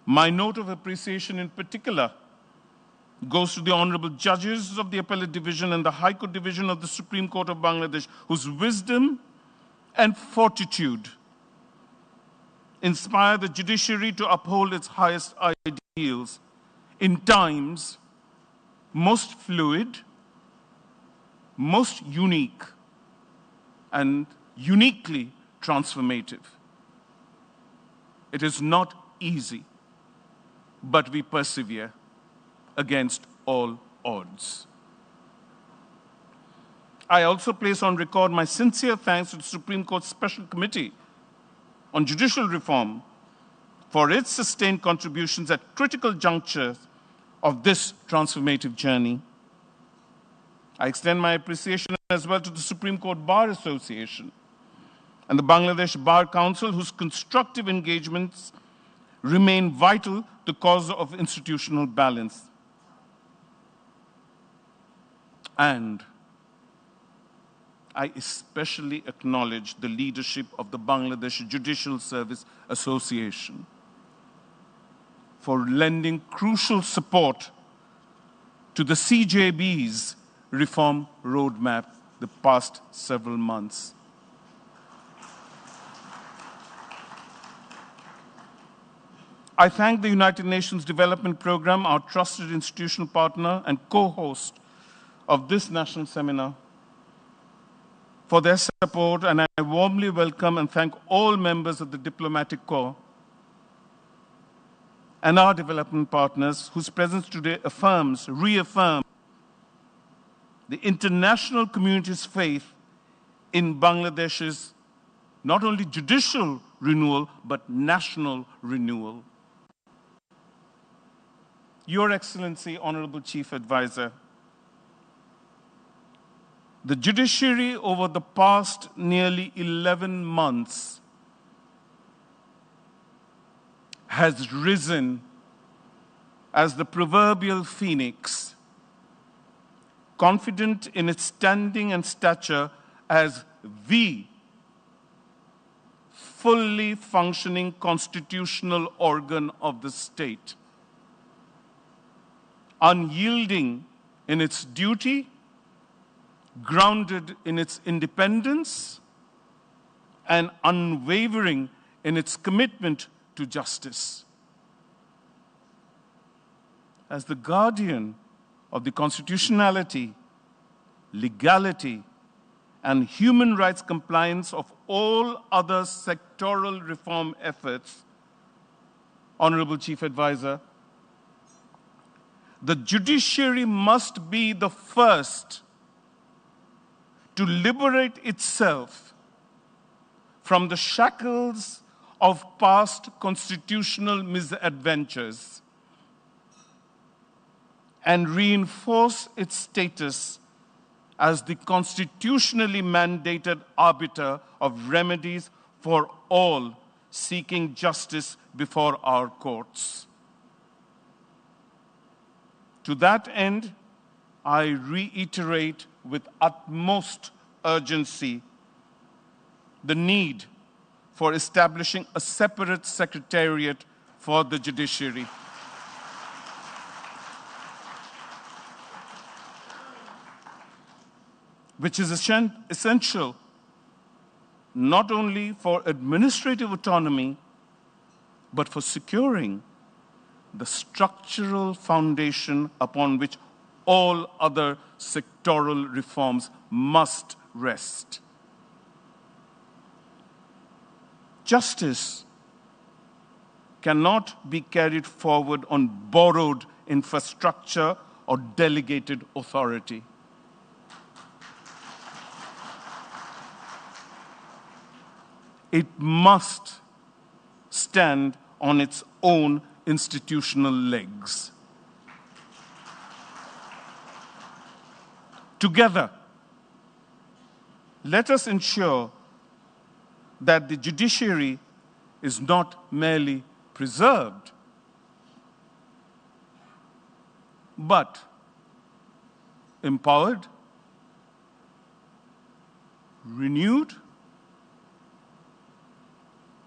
My note of appreciation in particular goes to the Honorable Judges of the Appellate Division and the High Court Division of the Supreme Court of Bangladesh, whose wisdom and fortitude inspire the judiciary to uphold its highest ideals in times most fluid, most unique, and uniquely transformative. It is not easy, but we persevere against all odds. I also place on record my sincere thanks to the Supreme Court Special Committee on Judicial Reform for its sustained contributions at critical junctures of this transformative journey. I extend my appreciation as well to the Supreme Court Bar Association and the Bangladesh Bar Council, whose constructive engagements remain vital to the cause of institutional balance. And I especially acknowledge the leadership of the Bangladesh Judicial Service Association for lending crucial support to the CJB's reform roadmap the past several months. I thank the United Nations Development Programme, our trusted institutional partner and co-host of this national seminar, for their support, and I warmly welcome and thank all members of the Diplomatic Corps and our development partners whose presence today reaffirms the international community's faith in Bangladesh's not only judicial renewal, but national renewal. Your Excellency, Honorable Chief Advisor, the judiciary over the past nearly 11 months has risen as the proverbial phoenix, confident in its standing and stature as the fully functioning constitutional organ of the state, unyielding in its duty, grounded in its independence, and unwavering in its commitment to justice. As the guardian of the constitutionality, legality, and human rights compliance of all other sectoral reform efforts, Honorable Chief Advisor, the judiciary must be the first to liberate itself from the shackles of past constitutional misadventures and reinforce its status as the constitutionally mandated arbiter of remedies for all seeking justice before our courts. To that end, I reiterate with utmost urgency the need for establishing a separate secretariat for the judiciary. Which is essential not only for administrative autonomy, but for securing the structural foundation upon which all other sectoral reforms must rest. Justice cannot be carried forward on borrowed infrastructure or delegated authority. It must stand on its own institutional legs. Together, let us ensure that the judiciary is not merely preserved, but empowered, renewed,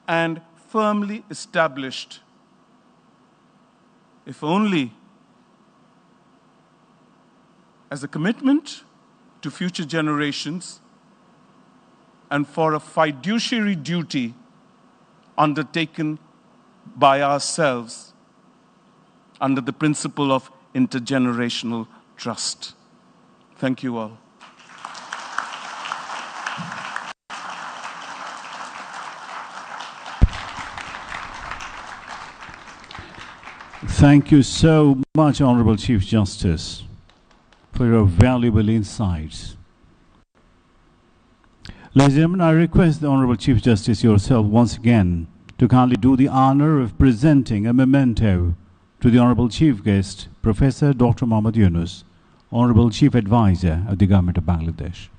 and firmly established, if only as a commitment to future generations and for a fiduciary duty undertaken by ourselves under the principle of intergenerational trust. Thank you all. Thank you so much, Honorable Chief Justice, for your valuable insights. Ladies and gentlemen, I request the Honorable Chief Justice yourself once again to kindly do the honor of presenting a memento to the Honorable Chief Guest, Professor Dr. Muhammad Yunus, Honorable Chief Advisor of the Government of Bangladesh.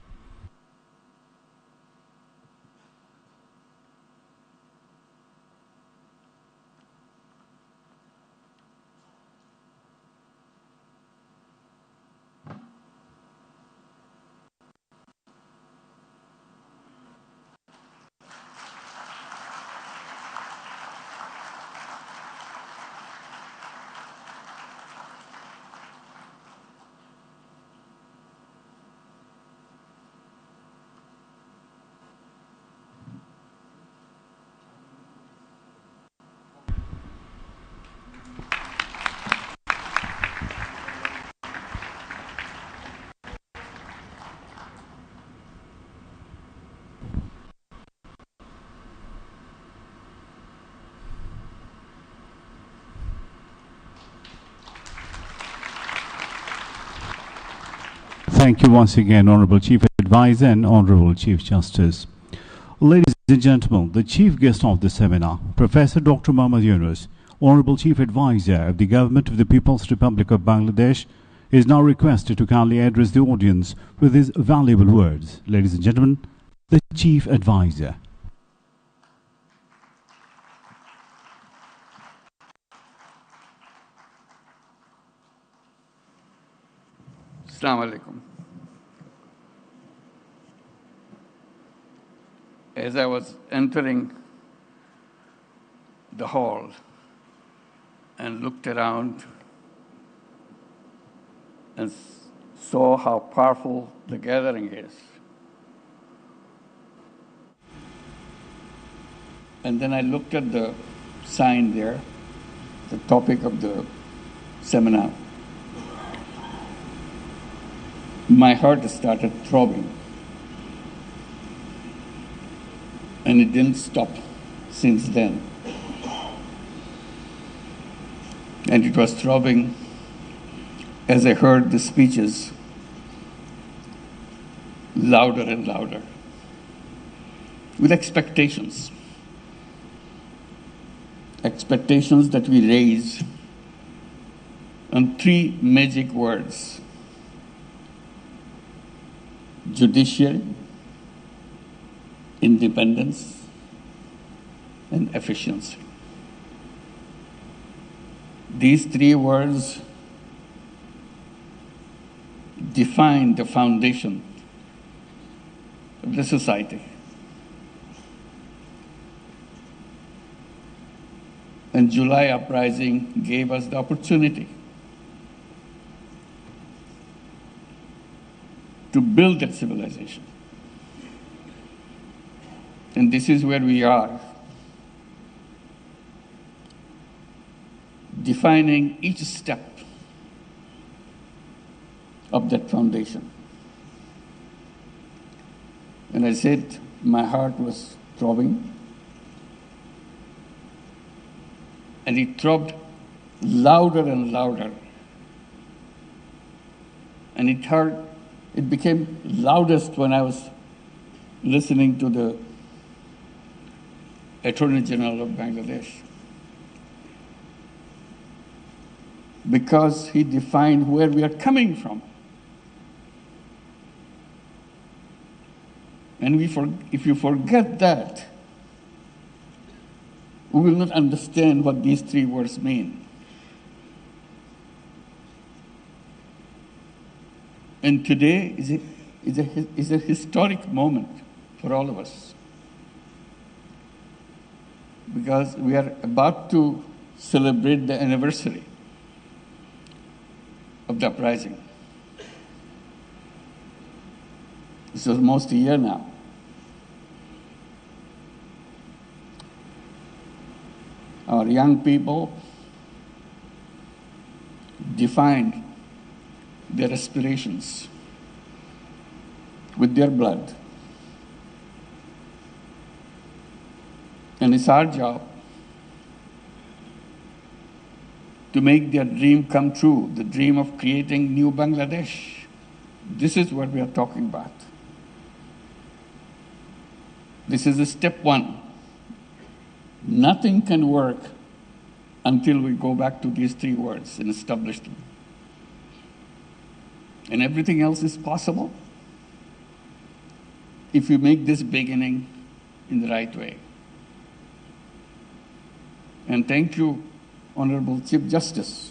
Thank you once again, Honorable Chief Advisor and Honorable Chief Justice. Ladies and gentlemen, the chief guest of the seminar, Professor Dr. Muhammad Yunus, Honorable Chief Advisor of the Government of the People's Republic of Bangladesh, is now requested to kindly address the audience with his valuable words. Ladies and gentlemen, the Chief Advisor. Assalamu alaikum. As I was entering the hall and looked around and saw how powerful the gathering is, and then I looked at the sign there, the topic of the seminar, my heart started throbbing. And it didn't stop since then. And it was throbbing as I heard the speeches louder and louder, with expectations. Expectations that we raise on three magic words: judiciary, independence, and efficiency. These three words define the foundation of the society. And July uprising gave us the opportunity to build that civilization. And this is where we are, defining each step of that foundation. And I said my heart was throbbing, and it throbbed louder and louder. And it became loudest when I was listening to the Attorney General of Bangladesh, because he defined where we are coming from. And if you forget that, we will not understand what these three words mean. And today is a historic moment for all of us, because we are about to celebrate the anniversary of the uprising. It's almost a year now. Our young people defined their aspirations with their blood. And it's our job to make their dream come true, the dream of creating new Bangladesh. This is what we are talking about. This is step one. Nothing can work until we go back to these three words and establish them. And everything else is possible if you make this beginning in the right way. And thank you, Honorable Chief Justice,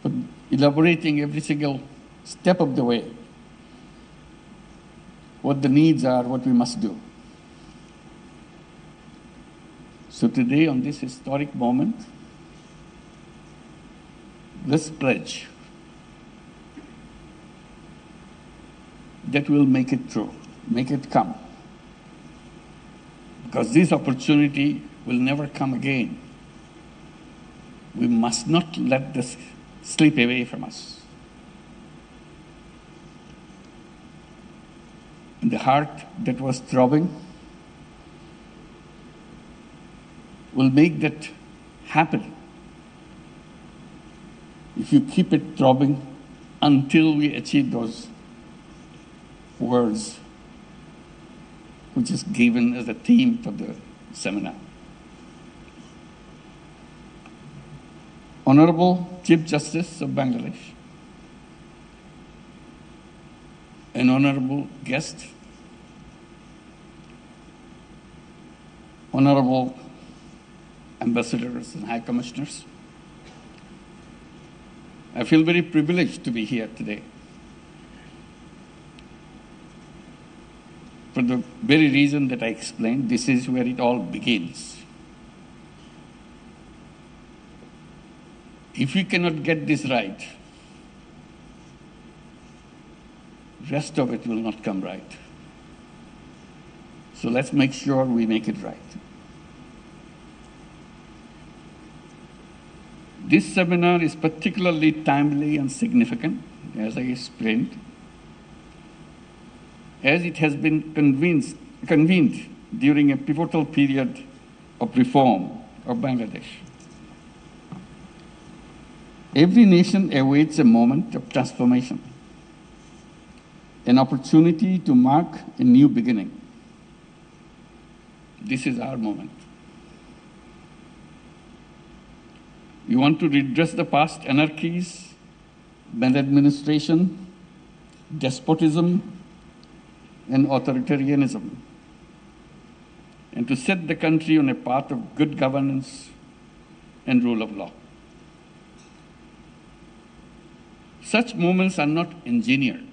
for elaborating every single step of the way, what the needs are, what we must do. So today, on this historic moment, let's pledge that we'll make it true, make it come. Because this opportunity will never come again. We must not let this slip away from us. And the heart that was throbbing will make that happen if you keep it throbbing until we achieve those words, which is given as a theme for the seminar. Honorable Chief Justice of Bangladesh, an honorable guest, honorable ambassadors and high commissioners, I feel very privileged to be here today. For the very reason that I explained, this is where it all begins. If we cannot get this right, rest of it will not come right. So let's make sure we make it right. This seminar is particularly timely and significant, as I explained, as it has been convened during a pivotal period of reform of Bangladesh. Every nation awaits a moment of transformation, an opportunity to mark a new beginning. This is our moment. We want to redress the past anarchies, maladministration, despotism, and authoritarianism, and to set the country on a path of good governance and rule of law. Such moments are not engineered.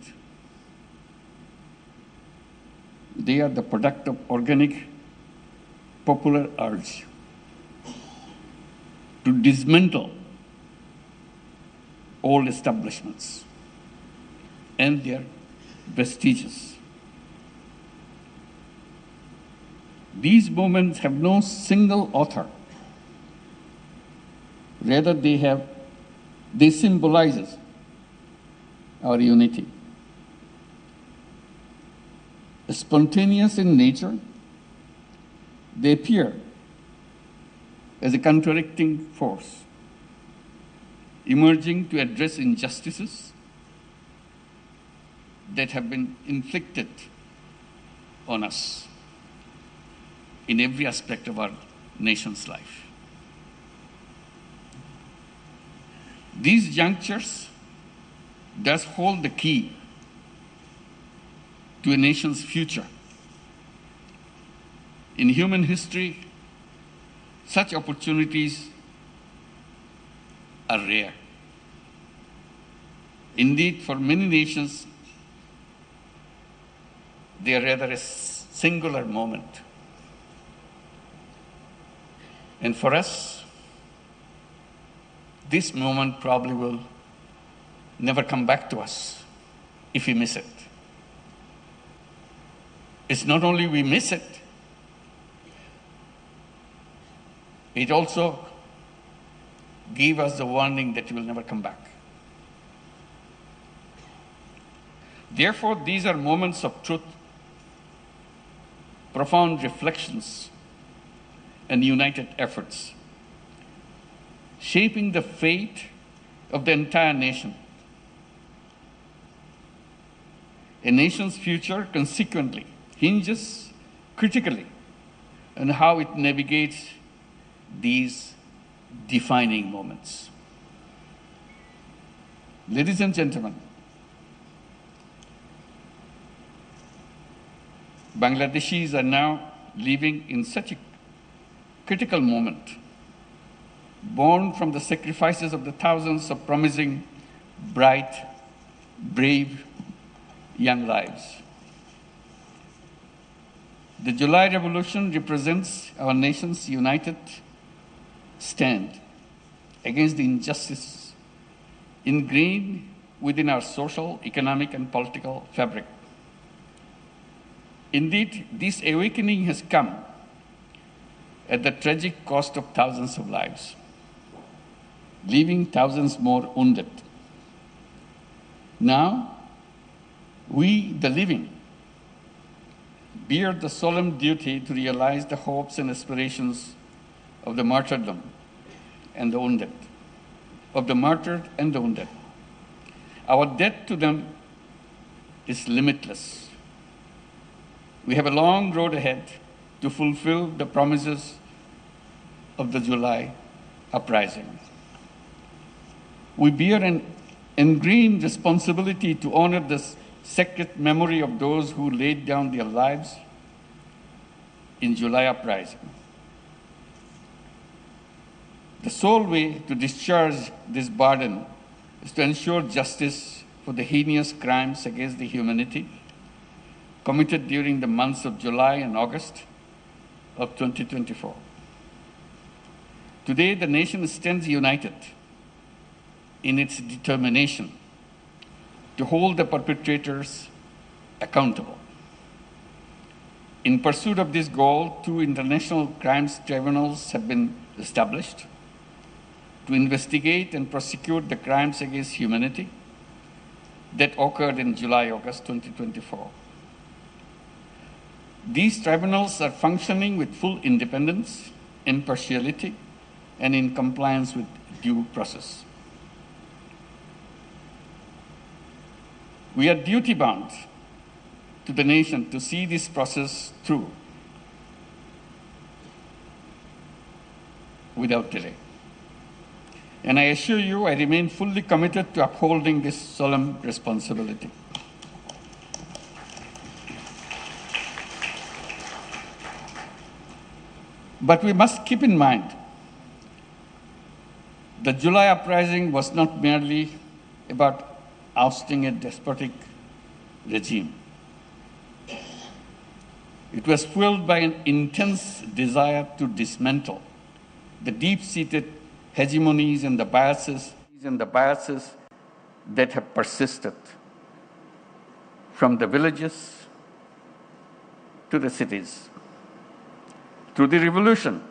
They are the product of organic popular urge to dismantle old establishments and their vestiges. These movements have no single author. Rather, they symbolize our unity. Spontaneous in nature, they appear as a contradicting force, emerging to address injustices that have been inflicted on us in every aspect of our nation's life. These junctures does hold the key to a nation's future. In human history, such opportunities are rare. Indeed, for many nations, they are rather a singular moment. And for us, this moment probably will never come back to us if we miss it. It's not only we miss it, it also gave us the warning that it will never come back. Therefore, these are moments of truth, profound reflections, and united efforts, shaping the fate of the entire nation. A nation's future, consequently, hinges critically on how it navigates these defining moments. Ladies and gentlemen, Bangladeshis are now living in such a critical moment, born from the sacrifices of the thousands of promising, bright, brave young lives. The July Revolution represents our nation's united stand against the injustices ingrained within our social, economic, and political fabric. Indeed, this awakening has come at the tragic cost of thousands of lives, leaving thousands more wounded. Now, we, the living, bear the solemn duty to realize the hopes and aspirations of the martyrdom and the wounded, of the martyred and the wounded. Our debt to them is limitless. We have a long road ahead to fulfill the promises of the July uprising. We bear an ingrained responsibility to honor the sacred memory of those who laid down their lives in July uprising. The sole way to discharge this burden is to ensure justice for the heinous crimes against the humanity committed during the months of July and August of 2024. Today, the nation stands united in its determination to hold the perpetrators accountable. In pursuit of this goal, 2 international crimes tribunals have been established to investigate and prosecute the crimes against humanity that occurred in July-August 2024. These tribunals are functioning with full independence, impartiality, and in compliance with due process. We are duty-bound to the nation to see this process through without delay. And I assure you, I remain fully committed to upholding this solemn responsibility. But we must keep in mind, the July uprising was not merely about ousting a despotic regime. It was fueled by an intense desire to dismantle the deep-seated hegemonies and the biases that have persisted from the villages to the cities. Through the revolution,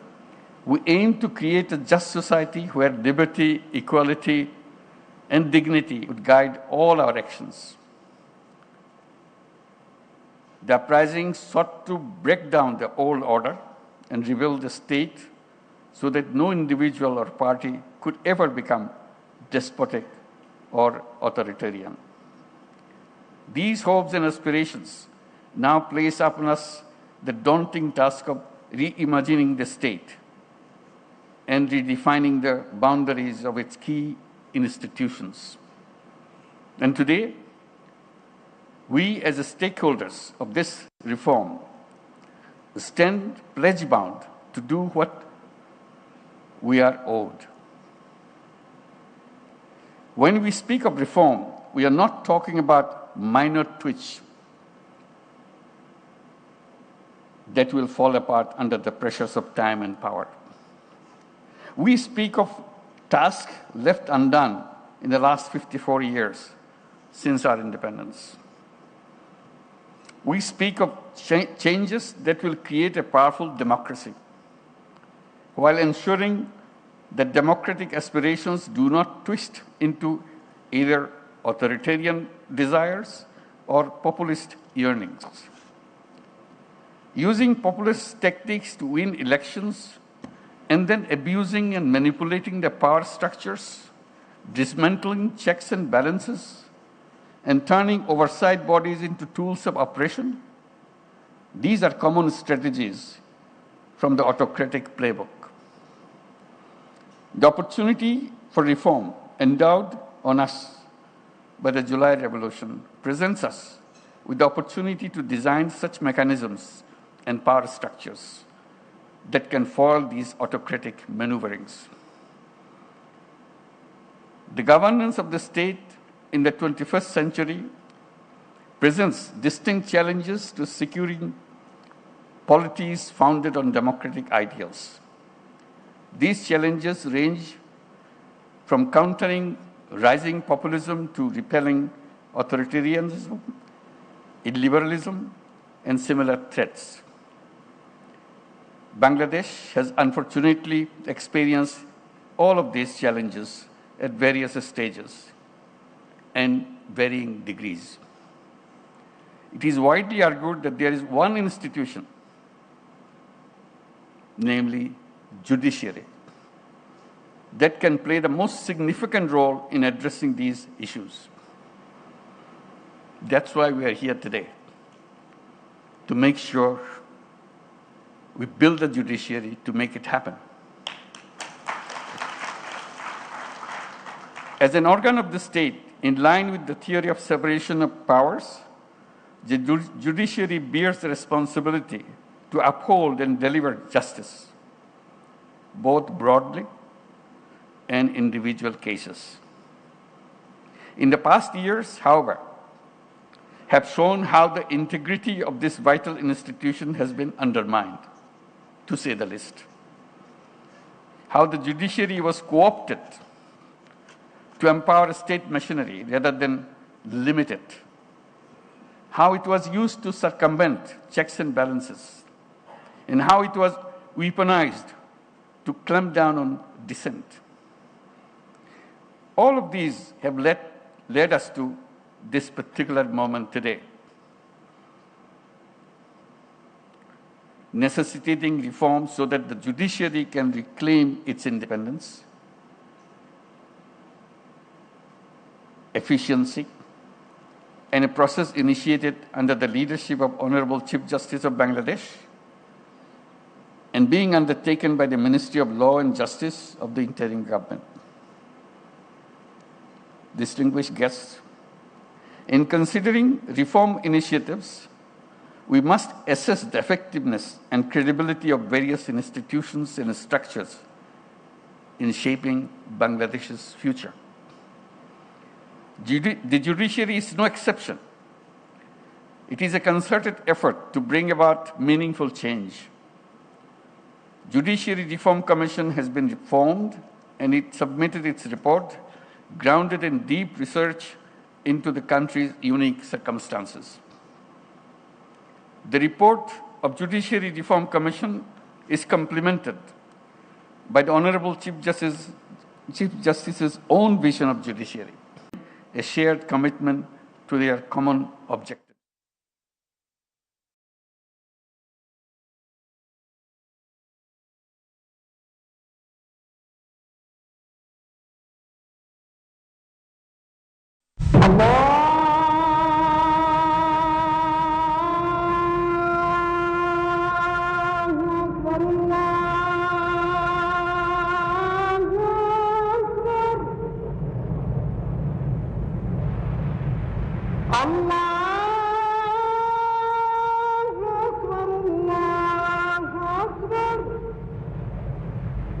we aim to create a just society where liberty, equality, and dignity would guide all our actions. The uprising sought to break down the old order and rebuild the state so that no individual or party could ever become despotic or authoritarian. These hopes and aspirations now place upon us the daunting task of reimagining the state and redefining the boundaries of its key institutions. And today, we as stakeholders of this reform stand pledge-bound to do what we are owed. When we speak of reform, we are not talking about minor tweaks that will fall apart under the pressures of time and power. We speak of tasks left undone in the last 54 years since our independence. We speak of changes that will create a powerful democracy while ensuring that democratic aspirations do not twist into either authoritarian desires or populist yearnings. Using populist tactics to win elections and then abusing and manipulating the power structures, dismantling checks and balances, and turning oversight bodies into tools of oppression, these are common strategies from the autocratic playbook. The opportunity for reform endowed on us by the July Revolution presents us with the opportunity to design such mechanisms and power structures that can foil these autocratic maneuverings. The governance of the state in the 21st century presents distinct challenges to securing polities founded on democratic ideals. These challenges range from countering rising populism to repelling authoritarianism, illiberalism, and similar threats. Bangladesh has unfortunately experienced all of these challenges at various stages and varying degrees. It is widely argued that there is one institution, namely judiciary, that can play the most significant role in addressing these issues. That's why we are here today, to make sure we build the judiciary to make it happen. As an organ of the state, in line with the theory of separation of powers, the judiciary bears the responsibility to uphold and deliver justice, both broadly and individual cases. In the past years, however, have shown how the integrity of this vital institution has been undermined, to say the least. How the judiciary was co-opted to empower state machinery rather than limit it. How it was used to circumvent checks and balances, and how it was weaponized to clamp down on dissent. All of these have led us to this particular moment today, necessitating reform so that the judiciary can reclaim its independence, efficiency, and a process initiated under the leadership of Honorable Chief Justice of Bangladesh and being undertaken by the Ministry of Law and Justice of the interim government. Distinguished guests, in considering reform initiatives, we must assess the effectiveness and credibility of various institutions and structures in shaping Bangladesh's future. The judiciary is no exception. It is a concerted effort to bring about meaningful change. Judiciary Reform Commission has been formed and it submitted its report grounded in deep research into the country's unique circumstances. The report of Judiciary Reform Commission is complemented by the Honorable Chief Justice's own vision of judiciary, a shared commitment to their common objective.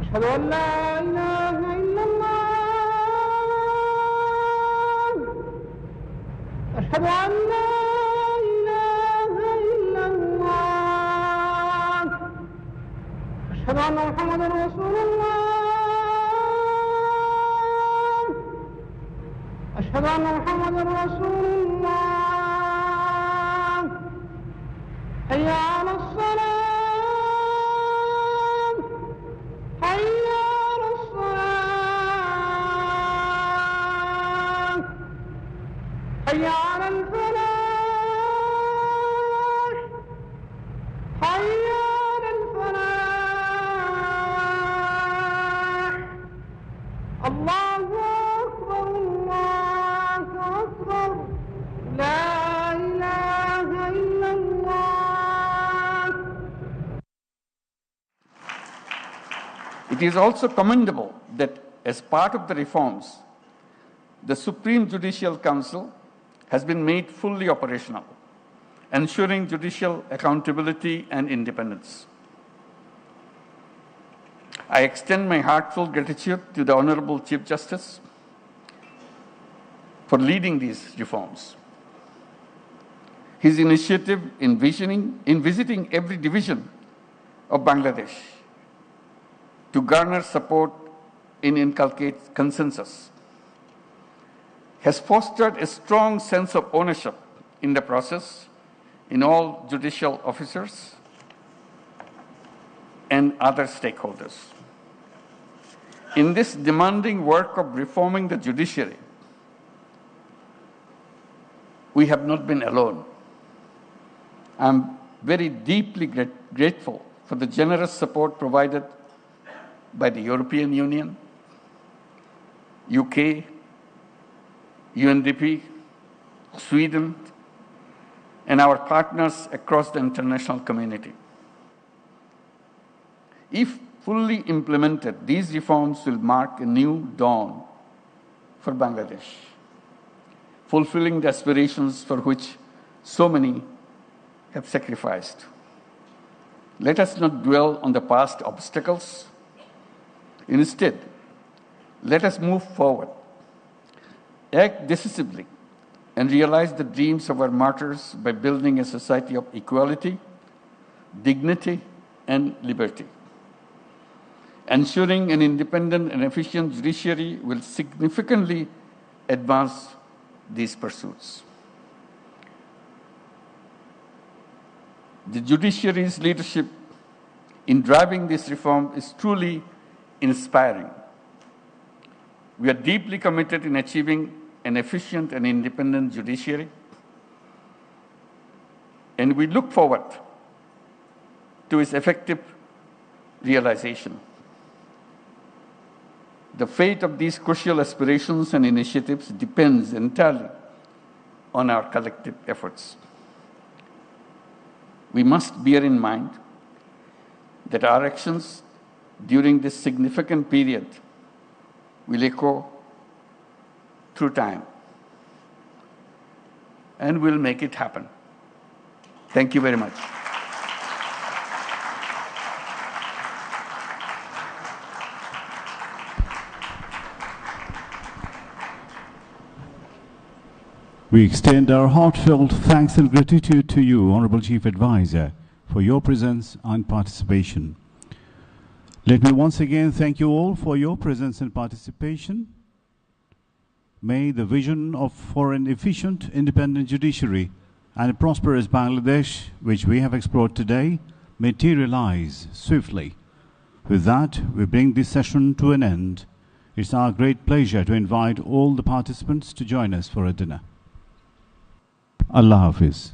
أشهد أن لا إله إلا الله أشهد أن لا إله إلا الله أشهد أن محمدا رسول الله أشهد أن محمدا رسول الله حي على الصلاة حي على الصلاة حي على الفلاح حي على الفلاح الله أكبر الله أكبر لا إله إلا الله. It is also commendable that as part of the reforms, the Supreme Judicial Council has been made fully operational, ensuring judicial accountability and independence. I extend my heartfelt gratitude to the Honorable Chief Justice for leading these reforms. His initiative in visiting every division of Bangladesh to garner support and inculcate consensus has fostered a strong sense of ownership in the process in all judicial officers and other stakeholders. In this demanding work of reforming the judiciary, we have not been alone. I'm very deeply grateful for the generous support provided by the European Union, UK, UNDP, Sweden, and our partners across the international community. If fully implemented, these reforms will mark a new dawn for Bangladesh, fulfilling the aspirations for which so many have sacrificed. Let us not dwell on the past obstacles. Instead, let us move forward, act decisively, and realize the dreams of our martyrs by building a society of equality, dignity, and liberty. Ensuring an independent and efficient judiciary will significantly advance these pursuits. The judiciary's leadership in driving this reform is truly inspiring. We are deeply committed in achieving an efficient and independent judiciary, and we look forward to its effective realization. The fate of these crucial aspirations and initiatives depends entirely on our collective efforts. We must bear in mind that our actions during this significant period will echo through time, and we'll make it happen. Thank you very much. We extend our heartfelt thanks and gratitude to you, Honorable Chief Advisor, for your presence and participation. Let me once again thank you all for your presence and participation. May the vision for an efficient, independent judiciary and a prosperous Bangladesh, which we have explored today, materialize swiftly. With that, we bring this session to an end. It's our great pleasure to invite all the participants to join us for a dinner. Allah Hafiz.